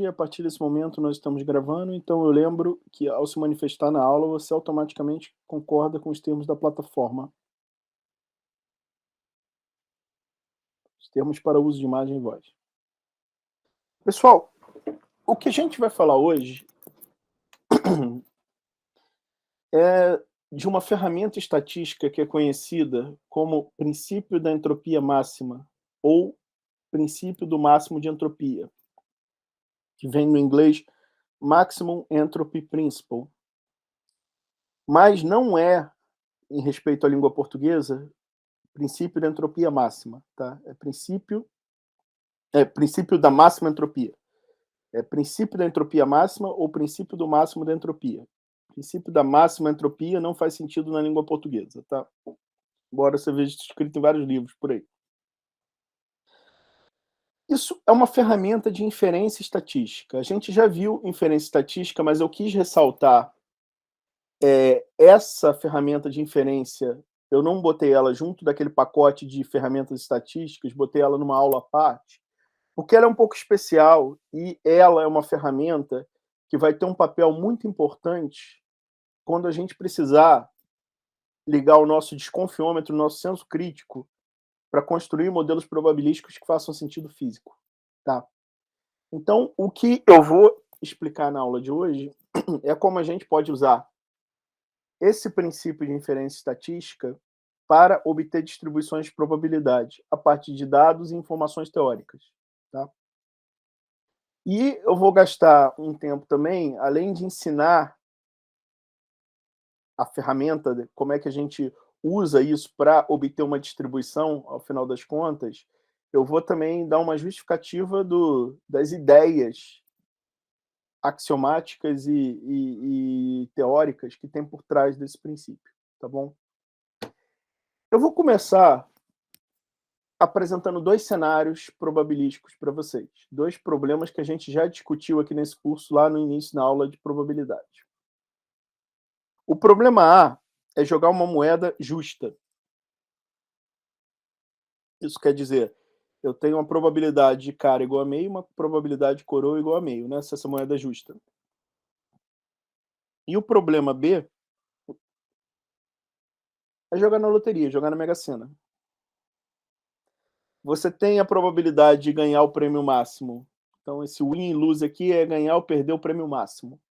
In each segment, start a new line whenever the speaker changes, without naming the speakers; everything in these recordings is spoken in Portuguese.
a partir desse momento nós estamos gravando, então eu lembro que ao se manifestar na aula, você automaticamente concorda com os termos da plataforma. Os termos para uso de imagem e voz. Pessoal, o que a gente vai falar hoje é de uma ferramenta estatística que é conhecida como princípio da entropia máxima, ou princípio do máximo de entropia, que vem no inglês Maximum Entropy Principle. Mas não é, em respeito à língua portuguesa, princípio da entropia máxima, tá? É princípio da máxima entropia. É princípio da entropia máxima ou princípio do máximo da entropia. Princípio da máxima entropia não faz sentido na língua portuguesa, tá? Embora você veja escrito em vários livros por aí. Isso é uma ferramenta de inferência estatística. A gente já viu inferência estatística, mas eu quis ressaltar essa ferramenta de inferência. Eu não botei ela junto daquele pacote de ferramentas estatísticas, botei ela numa aula à parte, porque ela é um pouco especial e ela é uma ferramenta que vai ter um papel muito importante quando a gente precisar ligar o nosso desconfiômetro, o nosso senso crítico, para construir modelos probabilísticos que façam sentido físico. Tá? Então, o que eu vou explicar na aula de hoje é como a gente pode usar esse princípio de inferência estatística para obter distribuições de probabilidade a partir de dados e informações teóricas. Tá? E eu vou gastar um tempo também, além de ensinar a ferramenta, como é que a gente usa isso para obter uma distribuição, ao final das contas, eu vou também dar uma justificativa das ideias axiomáticas e teóricas que tem por trás desse princípio, tá bom? Eu vou começar apresentando dois cenários probabilísticos para vocês, dois problemas que a gente já discutiu aqui nesse curso lá no início, na aula de probabilidade. O problema A é jogar uma moeda justa. Isso quer dizer, eu tenho uma probabilidade de cara igual a meio e uma probabilidade de coroa igual a meio, né? Se essa moeda é justa. E o problema B é jogar na loteria, jogar na Mega Sena. Você tem a probabilidade de ganhar o prêmio máximo. Então, esse win e lose aqui é ganhar ou perder o prêmio máximo.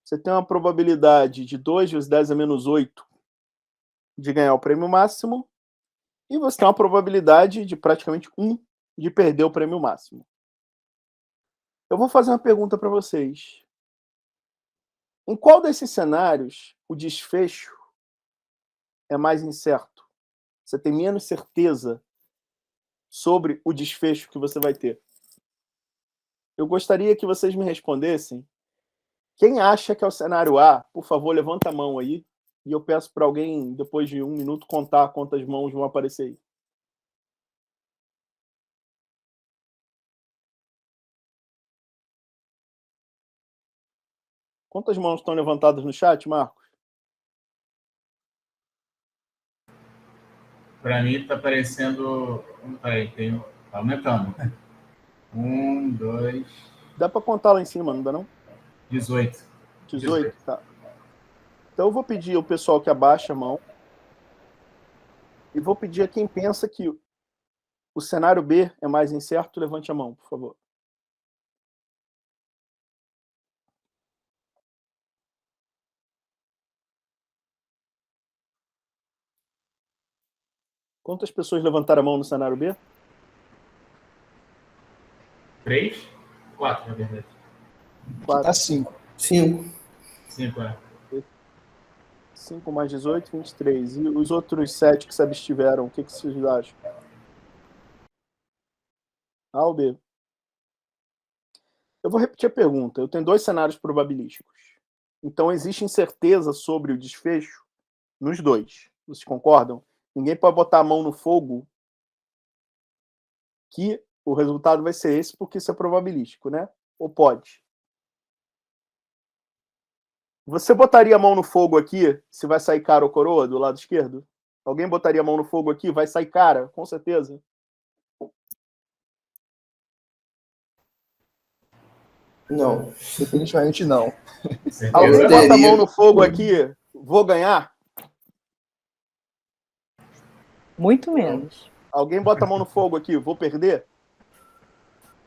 Você tem uma probabilidade de 2 vezes 10 a menos 8 de ganhar o prêmio máximo. E você tem uma probabilidade de praticamente 1 de perder o prêmio máximo. Eu vou fazer uma pergunta para vocês. Em qual desses cenários o desfecho é mais incerto? Você tem menos certeza sobre o desfecho que você vai ter? Eu gostaria que vocês me respondessem. Quem acha que é o cenário A, por favor, levanta a mão aí. E eu peço para alguém, depois de 1 minuto, contar quantas mãos vão aparecer aí. Quantas mãos estão levantadas no chat, Marcos?
Para mim está aparecendo. Peraí, tá aumentando. 1, 2.
Dá para contar lá em cima, não dá não?
18.
18? Tá. Então eu vou pedir ao pessoal que abaixa a mão. E vou pedir a quem pensa que o cenário B é mais incerto, levante a mão, por favor. Quantas pessoas levantaram a mão no cenário B?
3? 4, na verdade.
4.
Tá 5. 5.
5, é.
5 mais 18, 23. E os outros 7 que se abstiveram, o que vocês acham? A ou B? Eu vou repetir a pergunta. Eu tenho dois cenários probabilísticos. Então, existe incerteza sobre o desfecho nos dois. Vocês concordam? Ninguém pode botar a mão no fogo que o resultado vai ser esse, porque isso é probabilístico, né? Ou pode? Você botaria a mão no fogo aqui, se vai sair cara ou coroa, do lado esquerdo? Alguém botaria a mão no fogo aqui, vai sair cara, com certeza.
Não, definitivamente não.
Alguém
Certeza?
bota a mão no fogo aqui, vou ganhar?
Muito menos.
Alguém bota a mão no fogo aqui, vou perder?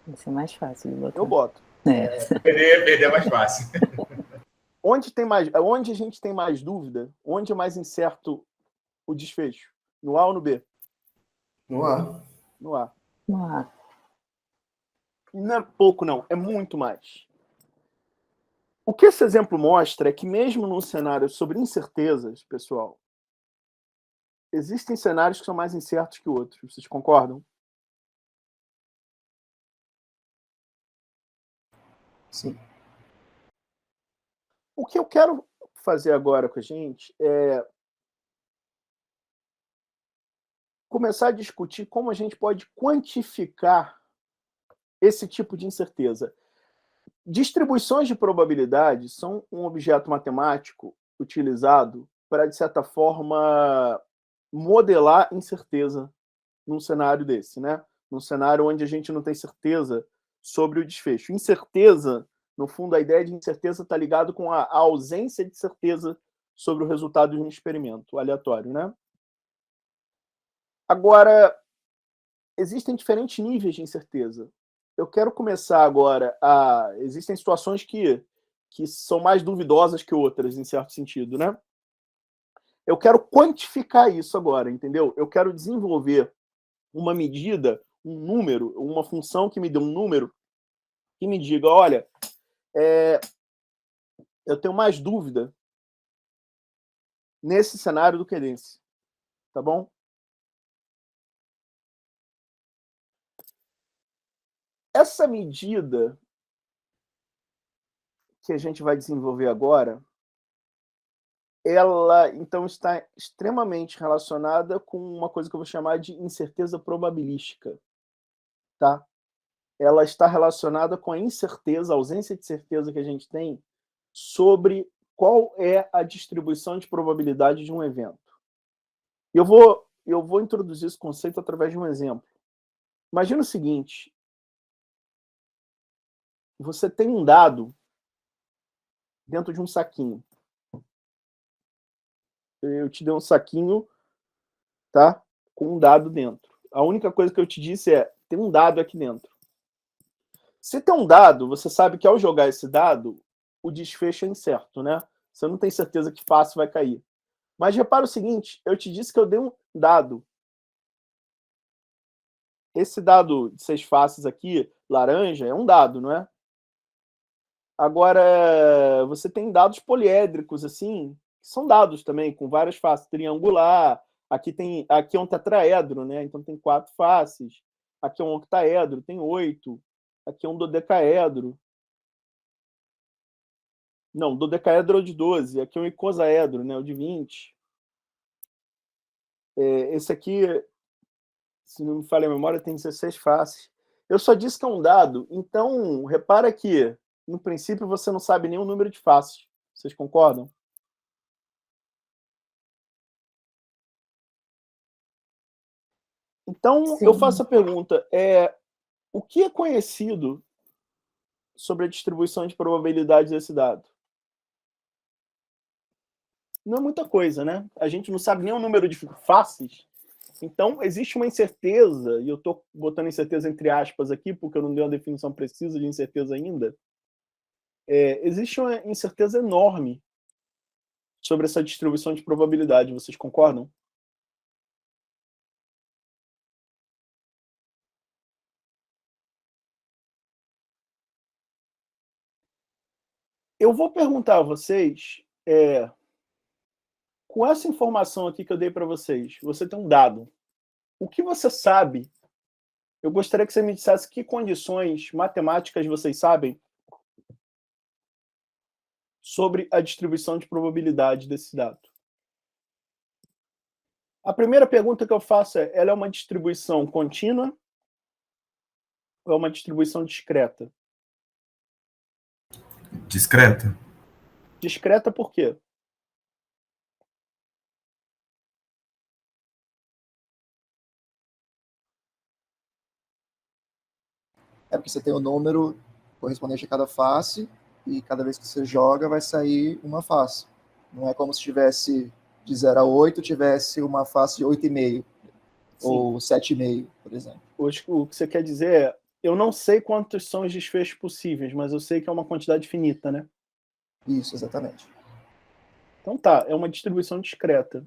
Vai ser mais fácil de botar.
Eu boto.
Perder é mais fácil.
Onde a gente tem mais dúvida? Onde é mais incerto o desfecho? No A ou no B?
No A.
No A.
Ah,
E não é pouco, não. É muito mais. O que esse exemplo mostra é que mesmo num cenário sobre incertezas, pessoal, existem cenários que são mais incertos que outros. Vocês concordam?
Sim.
O que eu quero fazer agora com a gente é começar a discutir como a gente pode quantificar esse tipo de incerteza. Distribuições de probabilidade são um objeto matemático utilizado para, de certa forma, modelar incerteza num cenário desse, né? Num cenário onde a gente não tem certeza sobre o desfecho. Incerteza, no fundo, a ideia de incerteza está ligado com a ausência de certeza sobre o resultado de um experimento aleatório, né? Agora, existem diferentes níveis de incerteza. Eu quero começar agora a... Existem situações que são mais duvidosas que outras, em certo sentido, né? Eu quero quantificar isso agora, entendeu? Eu quero desenvolver uma medida, um número, uma função que me dê um número que me diga, olha, eu tenho mais dúvida nesse cenário do que nesse. Tá bom? Essa medida que a gente vai desenvolver agora, ela, então, está extremamente relacionada com uma coisa que eu vou chamar de incerteza probabilística. Tá? Ela está relacionada com a incerteza, a ausência de certeza que a gente tem sobre qual é a distribuição de probabilidade de um evento. Eu vou introduzir esse conceito através de um exemplo. Imagina o seguinte: você tem um dado dentro de um saquinho. Eu te dei um saquinho, tá? Com um dado dentro. A única coisa que eu te disse é: tem um dado aqui dentro. Se tem um dado, você sabe que ao jogar esse dado, o desfecho é incerto, né? Você não tem certeza que fácil vai cair. Mas repara o seguinte: eu te disse que eu dei um dado. Esse dado de 6 faces aqui, laranja, é um dado, não é? Agora, você tem dados poliédricos, assim, que são dados também, com várias faces. Triangular, aqui é um tetraedro, né? Então tem 4 faces. Aqui é um octaedro, tem 8. Aqui é um dodecaedro. Não, dodecaedro é o de 12. Aqui é um icosaedro, né? O de 20. Esse aqui, se não me falha a memória, tem 16 faces. Eu só disse que é um dado, então repara que, no princípio, você não sabe nem o número de faces. Vocês concordam? Então,
sim.
eu faço a pergunta, o que é conhecido sobre a distribuição de probabilidade desse dado? Não é muita coisa, né? A gente não sabe nem o número de faces. Então, existe uma incerteza, e eu estou botando incerteza entre aspas aqui, porque eu não dei uma definição precisa de incerteza ainda. Existe uma incerteza enorme sobre essa distribuição de probabilidade. Vocês concordam? Eu vou perguntar a vocês, com essa informação aqui que eu dei para vocês, você tem um dado. O que você sabe? Eu gostaria que você me dissesse que condições matemáticas vocês sabem sobre a distribuição de probabilidade desse dado. A primeira pergunta que eu faço é: ela é uma distribuição contínua ou é uma distribuição discreta?
Discreta?
Discreta por quê?
É porque você tem o número correspondente a cada face, e cada vez que você joga vai sair uma face. Não é como se tivesse de 0 a 8, tivesse uma face de 8,5 ou 7,5, por exemplo.
Hoje, o que você quer dizer é, eu não sei quantos são os desfechos possíveis, mas eu sei que é uma quantidade finita, né?
Isso, exatamente.
Então tá, é uma distribuição discreta.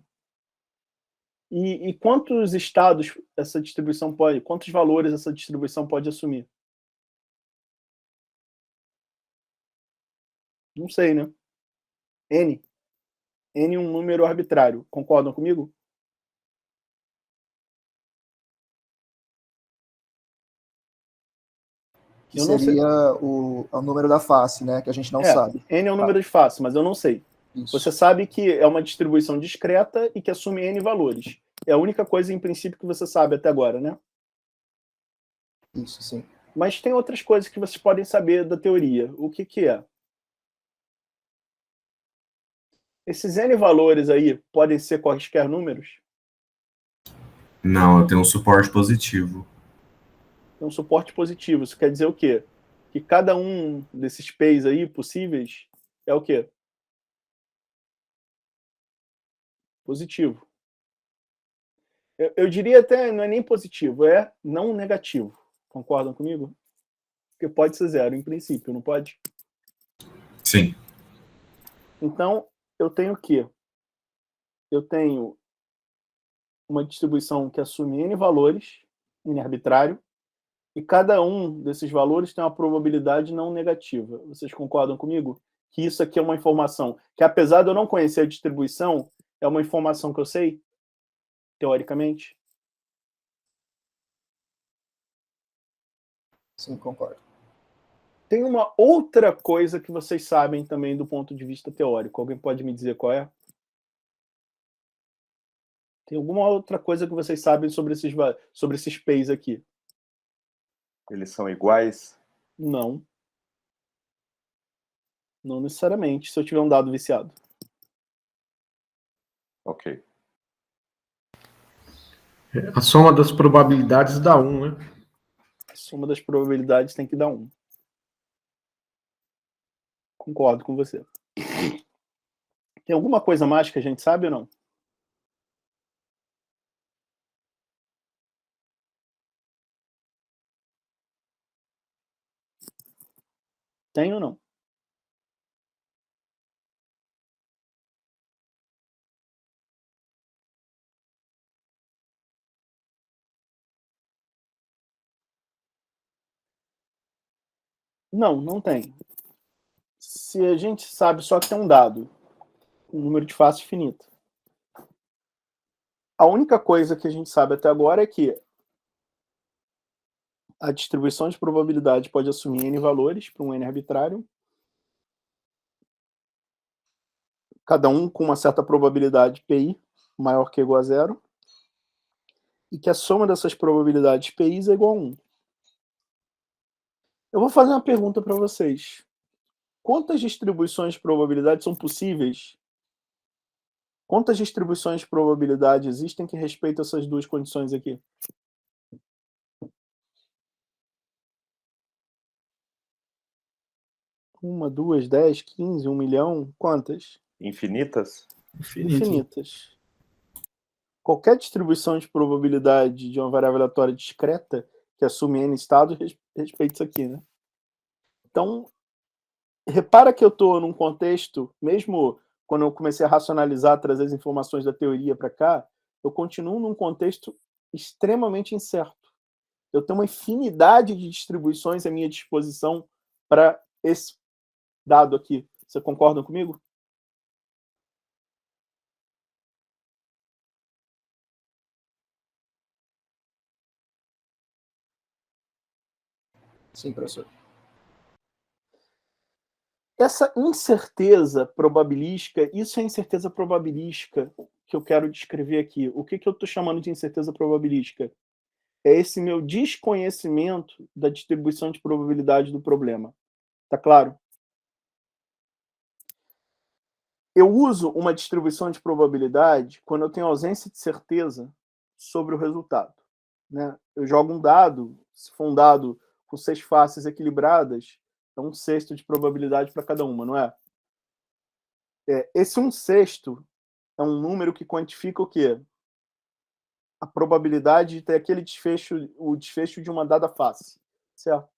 E quantos estados essa distribuição pode, quantos valores essa distribuição pode assumir? Não sei, né? N. N é um número arbitrário. Concordam comigo?
Que
Eu não sei.
seria o número da face, né? Que a gente não sabe.
N é um número de face, mas eu não sei.
Isso.
Você sabe que é uma distribuição discreta e que assume N valores. É a única coisa, em princípio, que você sabe até agora, né?
Isso, sim.
Mas tem outras coisas que vocês podem saber da teoria. O que que é? Esses N valores aí podem ser quaisquer números?
Não, eu tenho um suporte positivo.
Tem um suporte positivo. Isso quer dizer o quê? Que cada um desses P's aí possíveis é o quê? Positivo. Eu diria até, não é nem positivo, é não negativo. Concordam comigo? Porque pode ser zero, em princípio, não pode?
Sim.
Então, eu tenho o quê? Eu tenho uma distribuição que assume N valores, N arbitrário, e cada um desses valores tem uma probabilidade não negativa. Vocês concordam comigo? Que isso aqui é uma informação que, apesar de eu não conhecer a distribuição, é uma informação que eu sei, teoricamente?
Sim, concordo.
Tem uma outra coisa que vocês sabem também do ponto de vista teórico. Alguém pode me dizer qual é? Tem alguma outra coisa que vocês sabem sobre esses P's aqui?
Eles são iguais?
Não. Não necessariamente, se eu tiver um dado viciado.
Ok.
A soma das probabilidades dá 1, né?
A soma das probabilidades tem que dar 1. Concordo com você. Tem alguma coisa mais que a gente sabe ou não? Tem ou não? Não, não tem. Se a gente sabe só que tem um dado, um número de faces finito. A única coisa que a gente sabe até agora é que a distribuição de probabilidade pode assumir N valores para um N arbitrário, cada um com uma certa probabilidade PI maior que ou igual a 0, e que a soma dessas probabilidades PI é igual a 1. Eu vou fazer uma pergunta para vocês. Quantas distribuições de probabilidade são possíveis? Quantas distribuições de probabilidade existem que respeitam essas duas condições aqui? Uma, duas, 10, 15, 1 milhão? Quantas?
Infinitas?
Infinitas. Qualquer distribuição de probabilidade de uma variável aleatória discreta que assume N estados respeita isso aqui, né? Então, repara que eu estou num contexto, mesmo quando eu comecei a racionalizar, trazer as informações da teoria para cá, eu continuo num contexto extremamente incerto. Eu tenho uma infinidade de distribuições à minha disposição para esse dado aqui. Você concorda comigo?
Sim, professor.
Essa incerteza probabilística, isso é incerteza probabilística que eu quero descrever aqui. O que eu estou chamando de incerteza probabilística? É esse meu desconhecimento da distribuição de probabilidade do problema. Tá claro? Eu uso uma distribuição de probabilidade quando eu tenho ausência de certeza sobre o resultado, né? Eu jogo um dado, se for um dado com 6 faces equilibradas, É 1/6 de probabilidade para cada uma, não é? Esse 1/6 é um número que quantifica o quê? A probabilidade de ter aquele desfecho, o desfecho de uma dada face, certo?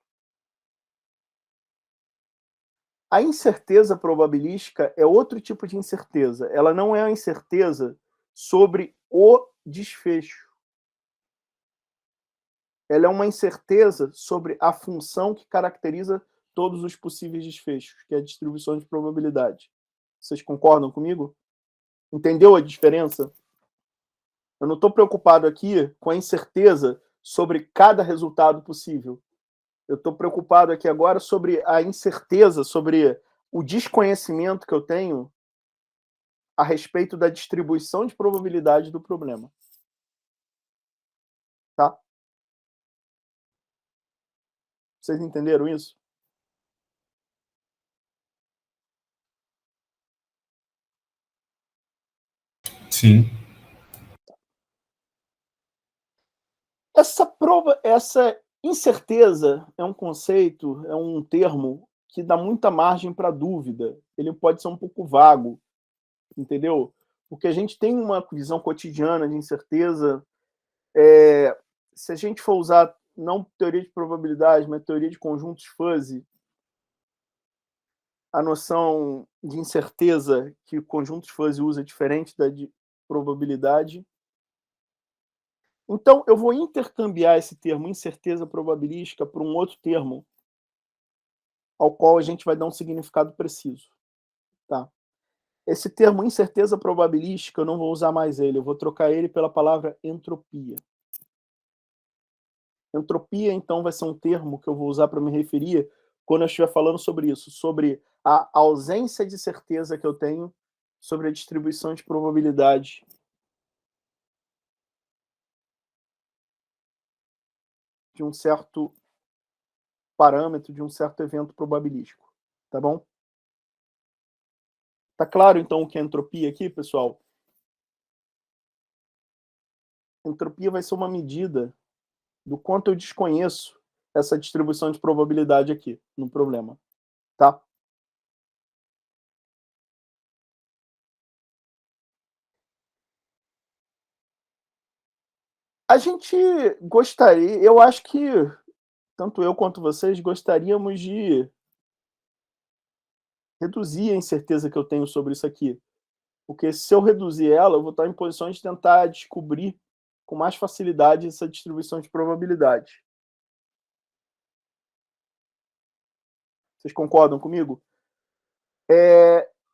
A incerteza probabilística é outro tipo de incerteza. Ela não é a incerteza sobre o desfecho. Ela é uma incerteza sobre a função que caracteriza todos os possíveis desfechos, que é a distribuição de probabilidade. Vocês concordam comigo? Entendeu a diferença? Eu não estou preocupado aqui com a incerteza sobre cada resultado possível. Eu estou preocupado aqui agora sobre a incerteza, sobre o desconhecimento que eu tenho a respeito da distribuição de probabilidade do problema. Tá? Vocês entenderam isso?
Sim.
Essa incerteza é um conceito, é um termo que dá muita margem para dúvida. Ele pode ser um pouco vago, entendeu? Porque a gente tem uma visão cotidiana de incerteza. Se a gente for usar não teoria de probabilidade, mas teoria de conjuntos fuzzy, a noção de incerteza que o conjuntos fuzzy usa é diferente da de probabilidade. Então, eu vou intercambiar esse termo incerteza probabilística por um outro termo ao qual a gente vai dar um significado preciso. Tá? Esse termo incerteza probabilística, eu não vou usar mais ele, eu vou trocar ele pela palavra entropia. Entropia, então, vai ser um termo que eu vou usar para me referir quando eu estiver falando sobre isso, sobre a ausência de certeza que eu tenho sobre a distribuição de probabilidade de um certo parâmetro, de um certo evento probabilístico. Tá bom? Tá claro, então, o que é entropia aqui, pessoal? Entropia vai ser uma medida do quanto eu desconheço essa distribuição de probabilidade aqui no problema. Tá? A gente gostaria, eu acho que tanto eu quanto vocês gostaríamos de reduzir a incerteza que eu tenho sobre isso aqui. Porque se eu reduzir ela, eu vou estar em posições de tentar descobrir com mais facilidade essa distribuição de probabilidade. Vocês concordam comigo?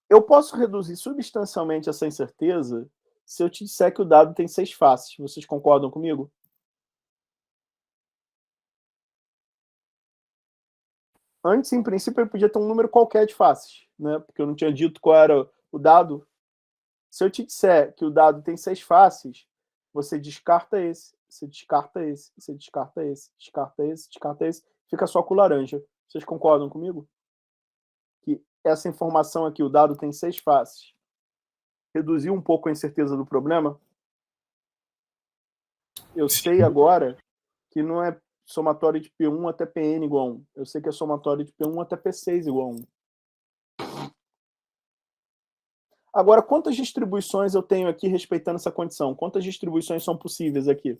Eu posso reduzir substancialmente essa incerteza se eu te disser que o dado tem 6 faces. Vocês concordam comigo? Antes, em princípio, ele podia ter um número qualquer de faces, né? Porque eu não tinha dito qual era o dado. Se eu te disser que o dado tem 6 faces, você descarta esse, você descarta esse, você descarta esse, descarta esse, descarta esse, fica só com o laranja. Vocês concordam comigo? Que essa informação aqui, o dado tem 6 faces, reduziu um pouco a incerteza do problema? Eu sei agora que não é somatório de P1 até Pn igual a 1. Eu sei que é somatório de P1 até P6 igual a 1. Agora, quantas distribuições eu tenho aqui respeitando essa condição? Quantas distribuições são possíveis aqui?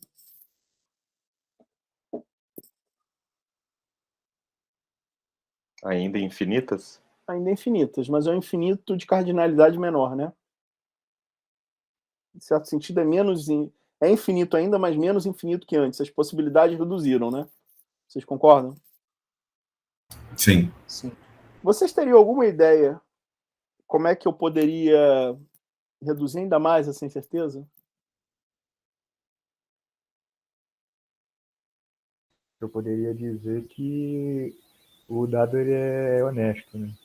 Ainda infinitas?
Ainda infinitas, mas é um infinito de cardinalidade menor, né? Em certo sentido, é infinito ainda, mas menos infinito que antes. As possibilidades reduziram, né? Vocês concordam?
Sim.
Sim.
Vocês teriam alguma ideia como é que eu poderia reduzir ainda mais essa incerteza?
Eu poderia dizer que o dado ele é honesto, né?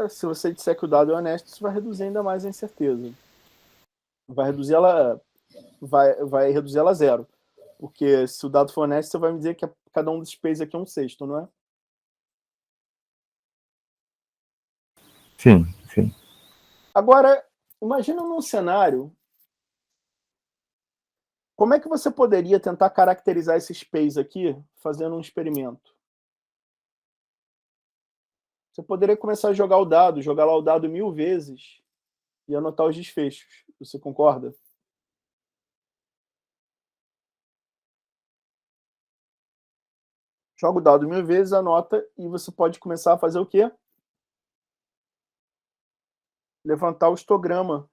Se você disser que o dado é honesto, isso vai reduzir ainda mais a incerteza. Vai reduzir ela a zero. Porque se o dado for honesto, você vai me dizer que cada um desses P's aqui é 1/6, não é?
Sim, sim.
Agora, imagina num cenário. Como é que você poderia tentar caracterizar esses P's aqui fazendo um experimento? Você poderia começar a jogar o dado, jogar lá o dado 1000 vezes e anotar os desfechos. Você concorda? Joga o dado 1000 vezes, anota, e você pode começar a fazer o quê? Levantar o histograma,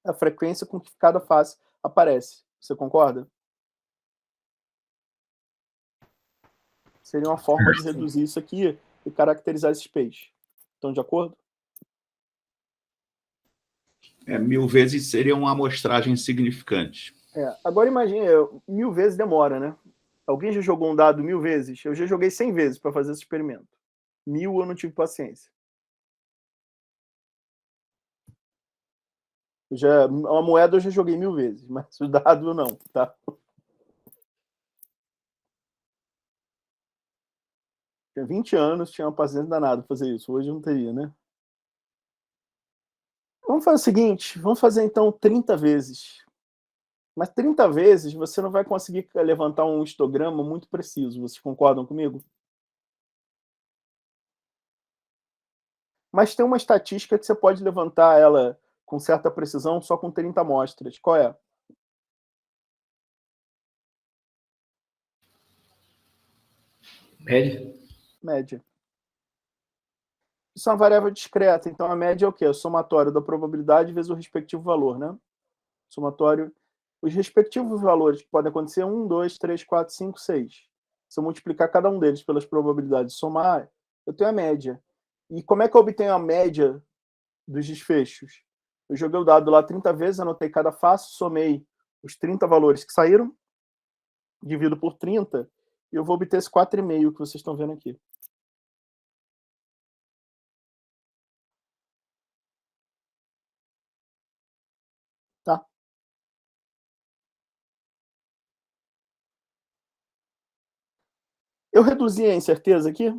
a frequência com que cada face aparece. Você concorda? Seria uma forma de reduzir isso aqui e caracterizar esses peixes. Estão de acordo?
1000 vezes seria uma amostragem significante.
Agora imagine, 1000 vezes demora, né? Alguém já jogou um dado 1000 vezes? Eu já joguei 100 vezes para fazer esse experimento. 1000 eu não tive paciência. Uma moeda eu já joguei 1000 vezes, mas o dado não, tá? Tinha 20 anos, tinha uma paciência danada fazer isso. Hoje eu não teria, né? Vamos fazer o seguinte, vamos fazer então 30 vezes. Mas 30 vezes você não vai conseguir levantar um histograma muito preciso. Vocês concordam comigo? Mas tem uma estatística que você pode levantar ela com certa precisão só com 30 amostras. Qual é?
Média.
Média. Isso é uma variável discreta, então a média é o quê? O somatório da probabilidade vezes o respectivo valor, né? Somatório. Os respectivos valores que podem acontecer 1, 2, 3, 4, 5, 6. Se eu multiplicar cada um deles pelas probabilidades e somar, eu tenho a média. E como é que eu obtenho a média dos desfechos? Eu joguei o dado lá 30 vezes, anotei cada face, somei os 30 valores que saíram, divido por 30, e eu vou obter esse 4,5 que vocês estão vendo aqui. Tá? Eu reduzi a incerteza aqui?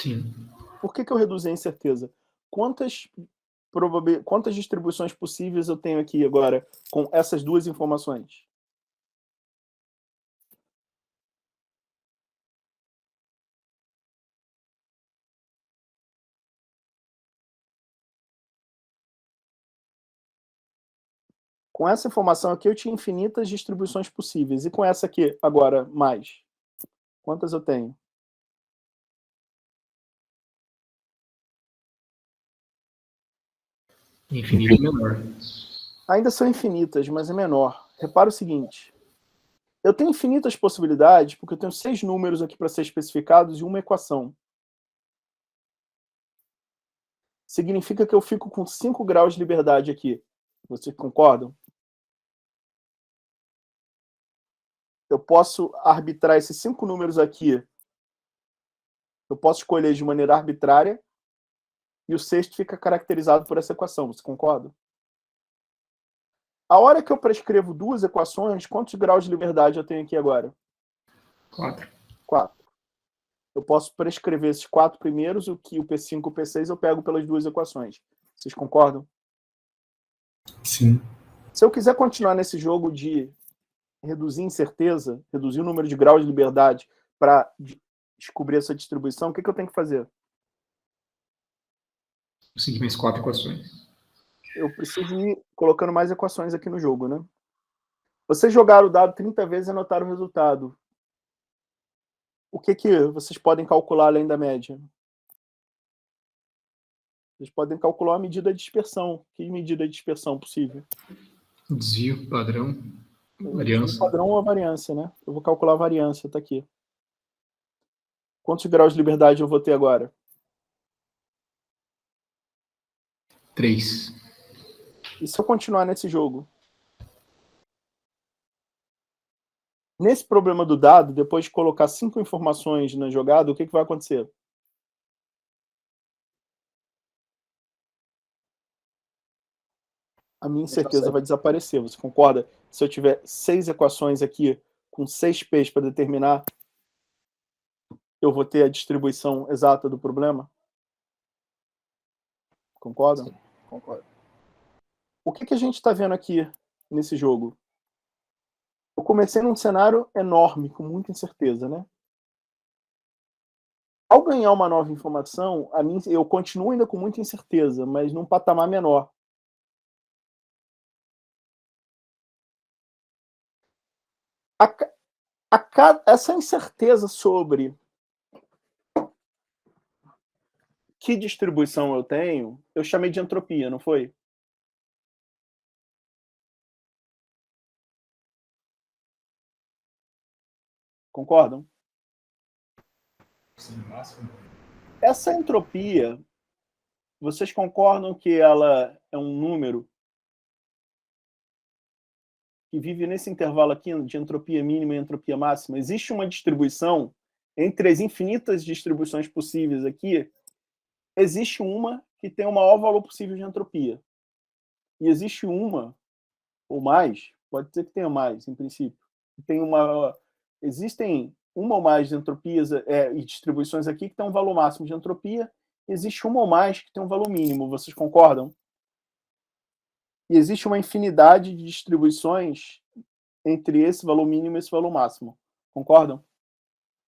Sim.
Por que eu reduzi a incerteza? Quantas distribuições possíveis eu tenho aqui agora com essas duas informações? Com essa informação aqui eu tinha infinitas distribuições possíveis. E com essa aqui, agora, mais? Quantas eu tenho?
Infinito é menor.
Ainda são infinitas, mas é menor. Repara o seguinte. Eu tenho infinitas possibilidades, porque eu tenho 6 números aqui para ser especificados e uma equação. Significa que eu fico com 5 graus de liberdade aqui. Vocês concordam? Eu posso arbitrar esses 5 números aqui. Eu posso escolher de maneira arbitrária. E o sexto fica caracterizado por essa equação. Você concorda? A hora que eu prescrevo duas equações, quantos graus de liberdade eu tenho aqui agora?
4.
4. Eu posso prescrever esses 4 primeiros, o que o P5 e o P6 eu pego pelas duas equações. Vocês concordam?
Sim.
Se eu quiser continuar nesse jogo de reduzir incerteza, reduzir o número de graus de liberdade para descobrir essa distribuição, o que eu tenho que fazer?
Consegui mais 4 equações.
Eu preciso ir colocando mais equações aqui no jogo, né? Vocês jogaram o dado 30 vezes e anotaram o resultado. O que vocês podem calcular além da média? Vocês podem calcular a medida de dispersão. Que medida de dispersão possível?
Desvio, padrão,
O
variância.
padrão ou a variância, né? Eu vou calcular a variância, está aqui. Quantos graus de liberdade eu vou ter agora?
3.
E se eu continuar nesse jogo? Nesse problema do dado, depois de colocar 5 informações na jogada, o que vai acontecer? A minha incerteza vai desaparecer. Você concorda? Se eu tiver 6 equações aqui com 6 P's para determinar, eu vou ter a distribuição exata do problema? Concordam?
Sim, concordo.
O que a gente está vendo aqui nesse jogo? Eu comecei num cenário enorme, com muita incerteza, né? Ao ganhar uma nova informação, eu continuo ainda com muita incerteza, mas num patamar menor. Essa incerteza sobre que distribuição eu tenho, eu chamei de entropia, não foi? Concordam?
Sim, máximo.
Essa entropia, vocês concordam que ela é um número que vive nesse intervalo aqui de entropia mínima e entropia máxima? Existe uma distribuição entre as infinitas distribuições possíveis aqui, existe uma que tem o maior valor possível de entropia. E existe uma, ou mais, pode ser que tenha mais, em princípio, existem uma ou mais de entropias e distribuições aqui que tem um valor máximo de entropia, existe uma ou mais que tem um valor mínimo, vocês concordam? E existe uma infinidade de distribuições entre esse valor mínimo e esse valor máximo. Concordam?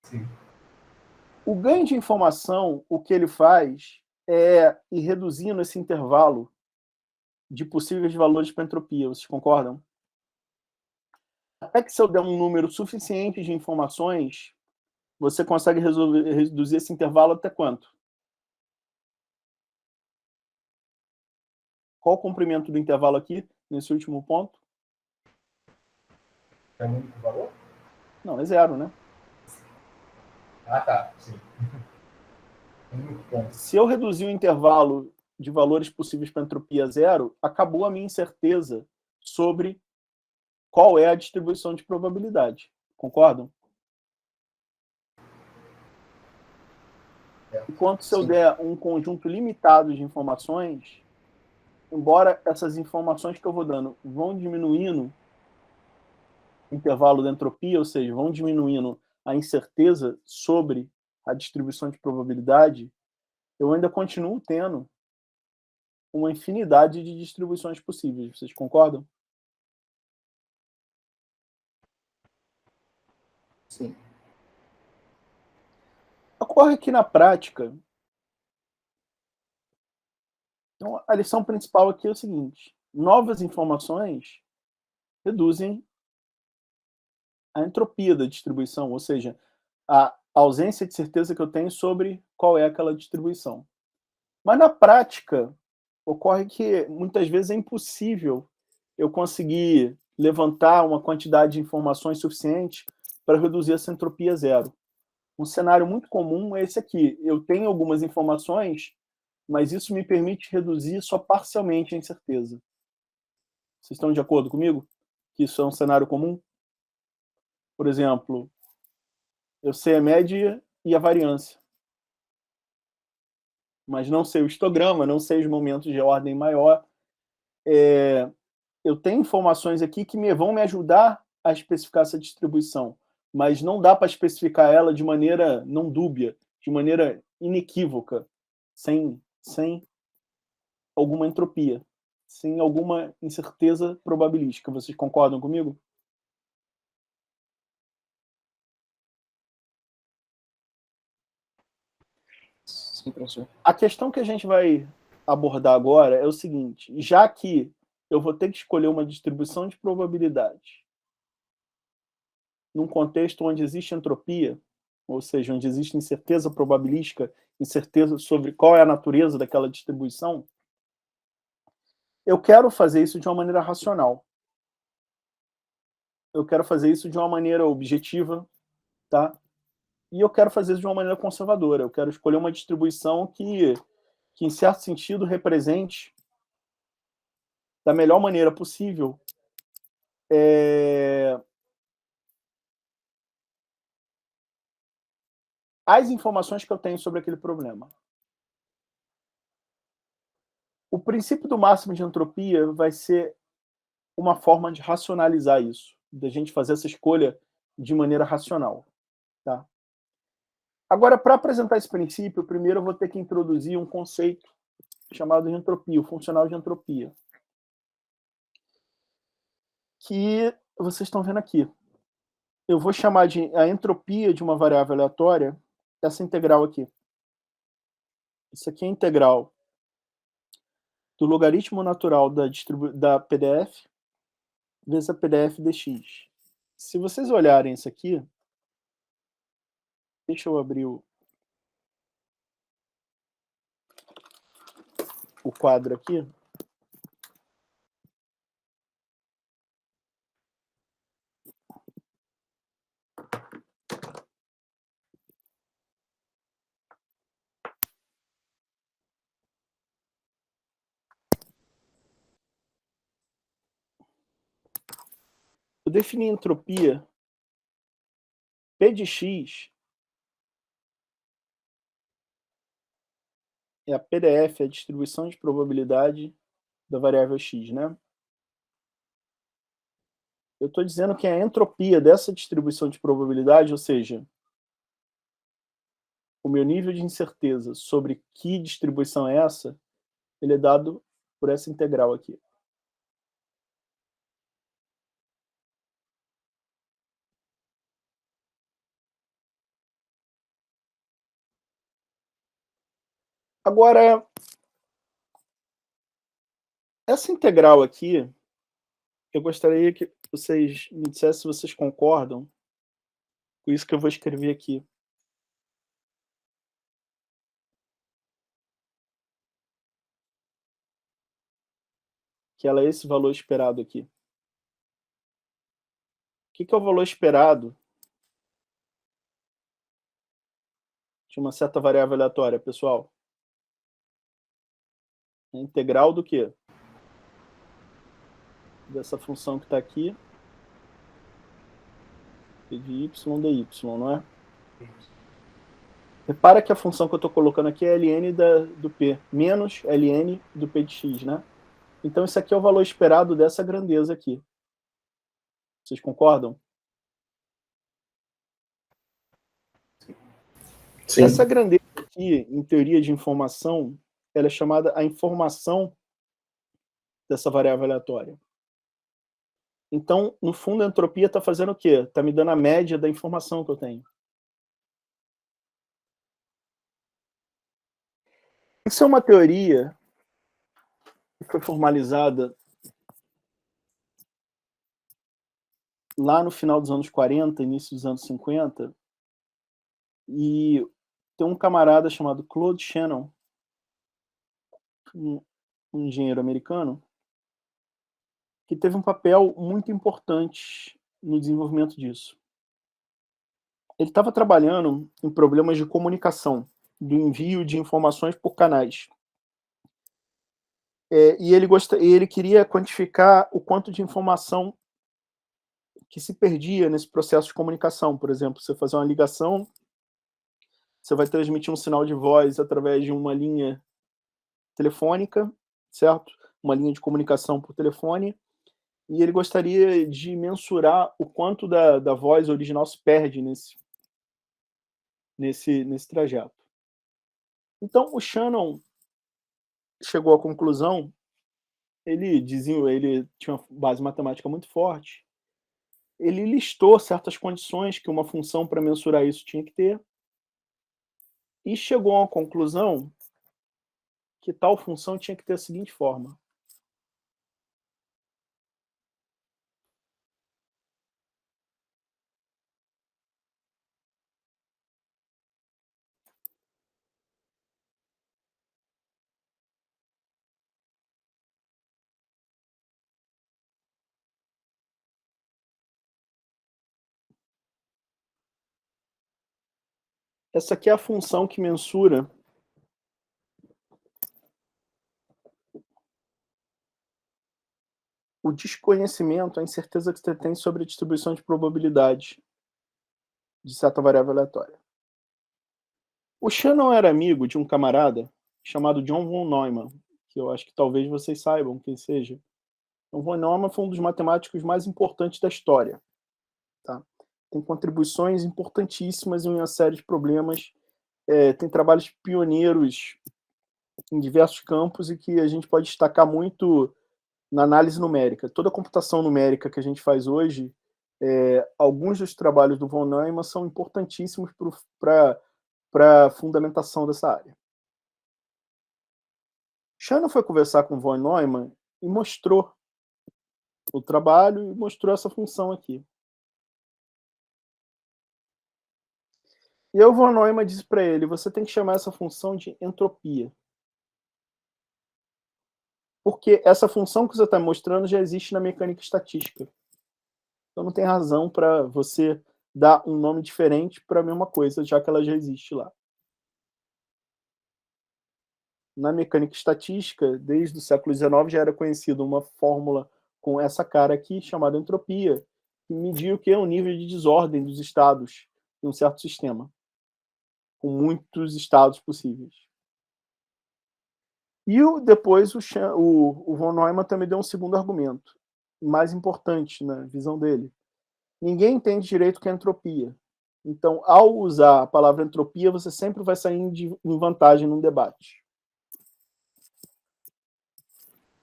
Sim.
O ganho de informação, o que ele faz é ir reduzindo esse intervalo de possíveis valores para entropia. Vocês concordam? Até que se eu der um número suficiente de informações, você consegue reduzir esse intervalo até quanto? Qual o comprimento do intervalo aqui, nesse último ponto?
É o único valor?
Não, é zero, né?
Ah, tá. Sim. É o único ponto.
Se eu reduzir o intervalo de valores possíveis para entropia a zero, acabou a minha incerteza sobre qual é a distribuição de probabilidade. Concordam? Enquanto se eu der um conjunto limitado de informações, embora essas informações que eu vou dando vão diminuindo o intervalo da entropia, ou seja, vão diminuindo a incerteza sobre a distribuição de probabilidade, eu ainda continuo tendo uma infinidade de distribuições possíveis. Vocês concordam?
Sim.
Ocorre que na prática, então, a lição principal aqui é o seguinte: novas informações reduzem a entropia da distribuição, ou seja, a ausência de certeza que eu tenho sobre qual é aquela distribuição. Mas na prática, ocorre que muitas vezes é impossível eu conseguir levantar uma quantidade de informações suficiente para reduzir essa entropia a zero. Um cenário muito comum é esse aqui. Eu tenho algumas informações, mas isso me permite reduzir só parcialmente a incerteza. Vocês estão de acordo comigo? Que isso é um cenário comum? Por exemplo, eu sei a média e a variância, mas não sei o histograma, não sei os momentos de ordem maior. Eu tenho informações aqui que vão me ajudar a especificar essa distribuição, mas não dá para especificar ela de maneira não dúbia, de maneira inequívoca, sem alguma entropia, sem alguma incerteza probabilística. Vocês concordam comigo?
Sim, professor.
A questão que a gente vai abordar agora é o seguinte: já que eu vou ter que escolher uma distribuição de probabilidade num contexto onde existe entropia, ou seja, onde existe incerteza probabilística, incerteza sobre qual é a natureza daquela distribuição, eu quero fazer isso de uma maneira racional. Eu quero fazer isso de uma maneira objetiva, tá? E eu quero fazer isso de uma maneira conservadora. Eu quero escolher uma distribuição que em certo sentido, represente da melhor maneira possível as informações que eu tenho sobre aquele problema. O princípio do máximo de entropia vai ser uma forma de racionalizar isso, da gente fazer essa escolha de maneira racional. Tá? Agora, para apresentar esse princípio, primeiro eu vou ter que introduzir um conceito chamado de entropia, o funcional de entropia, que vocês estão vendo aqui. eu vou chamar de a entropia de uma variável aleatória, essa integral aqui. Isso aqui é a integral do logaritmo natural da PDF vezes a PDF dx. Se vocês olharem isso aqui, deixa eu abrir o quadro aqui. Eu defini entropia P de x é a PDF, a distribuição de probabilidade da variável x, né? Eu estou dizendo que a entropia dessa distribuição de probabilidade, ou seja, o meu nível de incerteza sobre que distribuição é essa, ele é dado por essa integral aqui. Agora, essa integral aqui, eu gostaria que vocês me dissessem se vocês concordam com isso que eu vou escrever aqui. Que ela é esse valor esperado aqui. O que é o valor esperado de uma certa variável aleatória, pessoal? A integral do quê? Dessa função que está aqui. P de y dy, não é? Repara que a função que eu estou colocando aqui é ln do p, menos ln do p de x, né? Então, isso aqui é o valor esperado dessa grandeza aqui. Vocês concordam? Sim. Essa grandeza aqui, em teoria de informação, ela é chamada a informação dessa variável aleatória. Então, no fundo, a entropia está fazendo o quê? Está me dando a média da informação que eu tenho. Isso é uma teoria que foi formalizada lá no final dos anos 40, início dos anos 50, e tem um camarada chamado Claude Shannon, um engenheiro americano, que teve um papel muito importante no desenvolvimento disso. Ele estava trabalhando em problemas de comunicação, do envio de informações por canais. E ele queria quantificar o quanto de informação que se perdia nesse processo de comunicação. Por exemplo, você fazer uma ligação, você vai transmitir um sinal de voz através de uma linha telefônica, certo? Uma linha de comunicação por telefone, e ele gostaria de mensurar o quanto da voz original se perde nesse trajeto. Então, o Shannon chegou à conclusão, ele tinha uma base matemática muito forte, ele listou certas condições que uma função para mensurar isso tinha que ter, e chegou a uma conclusão que tal função tinha que ter a seguinte forma. Essa aqui é a função que mensura o desconhecimento, a incerteza que você tem sobre a distribuição de probabilidade de certa variável aleatória. O Shannon era amigo de um camarada chamado John von Neumann, que eu acho que talvez vocês saibam quem seja. John von Neumann foi um dos matemáticos mais importantes da história. Tá? Tem contribuições importantíssimas em uma série de problemas, tem trabalhos pioneiros em diversos campos e que a gente pode destacar muito na análise numérica. Toda a computação numérica que a gente faz hoje Alguns dos trabalhos do von Neumann são importantíssimos para a fundamentação dessa área. Shannon foi conversar com von Neumann e mostrou o trabalho e mostrou essa função aqui. E aí o von Neumann disse para ele, você tem que chamar essa função de entropia. Porque essa função que você está mostrando já existe na mecânica estatística. Então não tem razão para você dar um nome diferente para a mesma coisa, já que ela já existe lá. Na mecânica estatística, desde o século XIX, já era conhecida uma fórmula com essa cara aqui, chamada entropia, que media o que é o nível de desordem dos estados de um certo sistema, com muitos estados possíveis. E depois o von Neumann também deu um segundo argumento, mais importante na visão dele. Ninguém entende direito o que é entropia. Então, ao usar a palavra entropia, você sempre vai sair em vantagem num debate.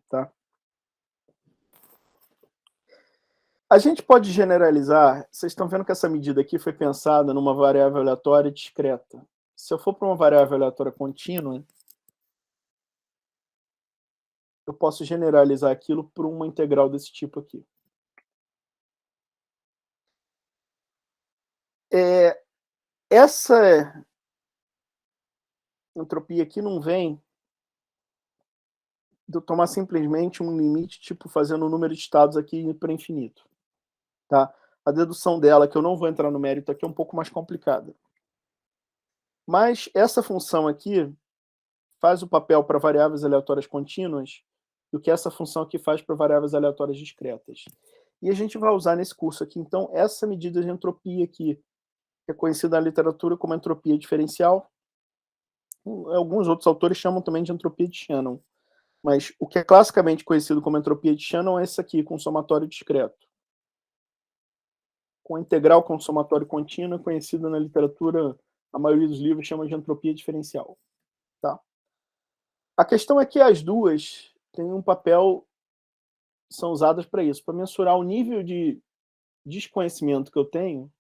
Tá? A gente pode generalizar, vocês estão vendo que essa medida aqui foi pensada numa variável aleatória discreta. Se eu for para uma variável aleatória contínua, eu posso generalizar aquilo por uma integral desse tipo aqui. Essa entropia aqui não vem de eu tomar simplesmente um limite, tipo fazendo o número de estados aqui para infinito. Tá? A dedução dela, que eu não vou entrar no mérito aqui, é um pouco mais complicada. Mas essa função aqui faz o papel para variáveis aleatórias contínuas do que essa função aqui faz para variáveis aleatórias discretas. E a gente vai usar nesse curso aqui, então, essa medida de entropia aqui, que é conhecida na literatura como entropia diferencial. Alguns outros autores chamam também de entropia de Shannon. Mas o que é classicamente conhecido como entropia de Shannon é esse aqui, com somatório discreto. Com a integral com somatório contínuo, conhecida na literatura, a maioria dos livros chama de entropia diferencial. Tá? A questão é que as duas têm um papel, são usadas para isso, para mensurar o nível de desconhecimento que eu tenho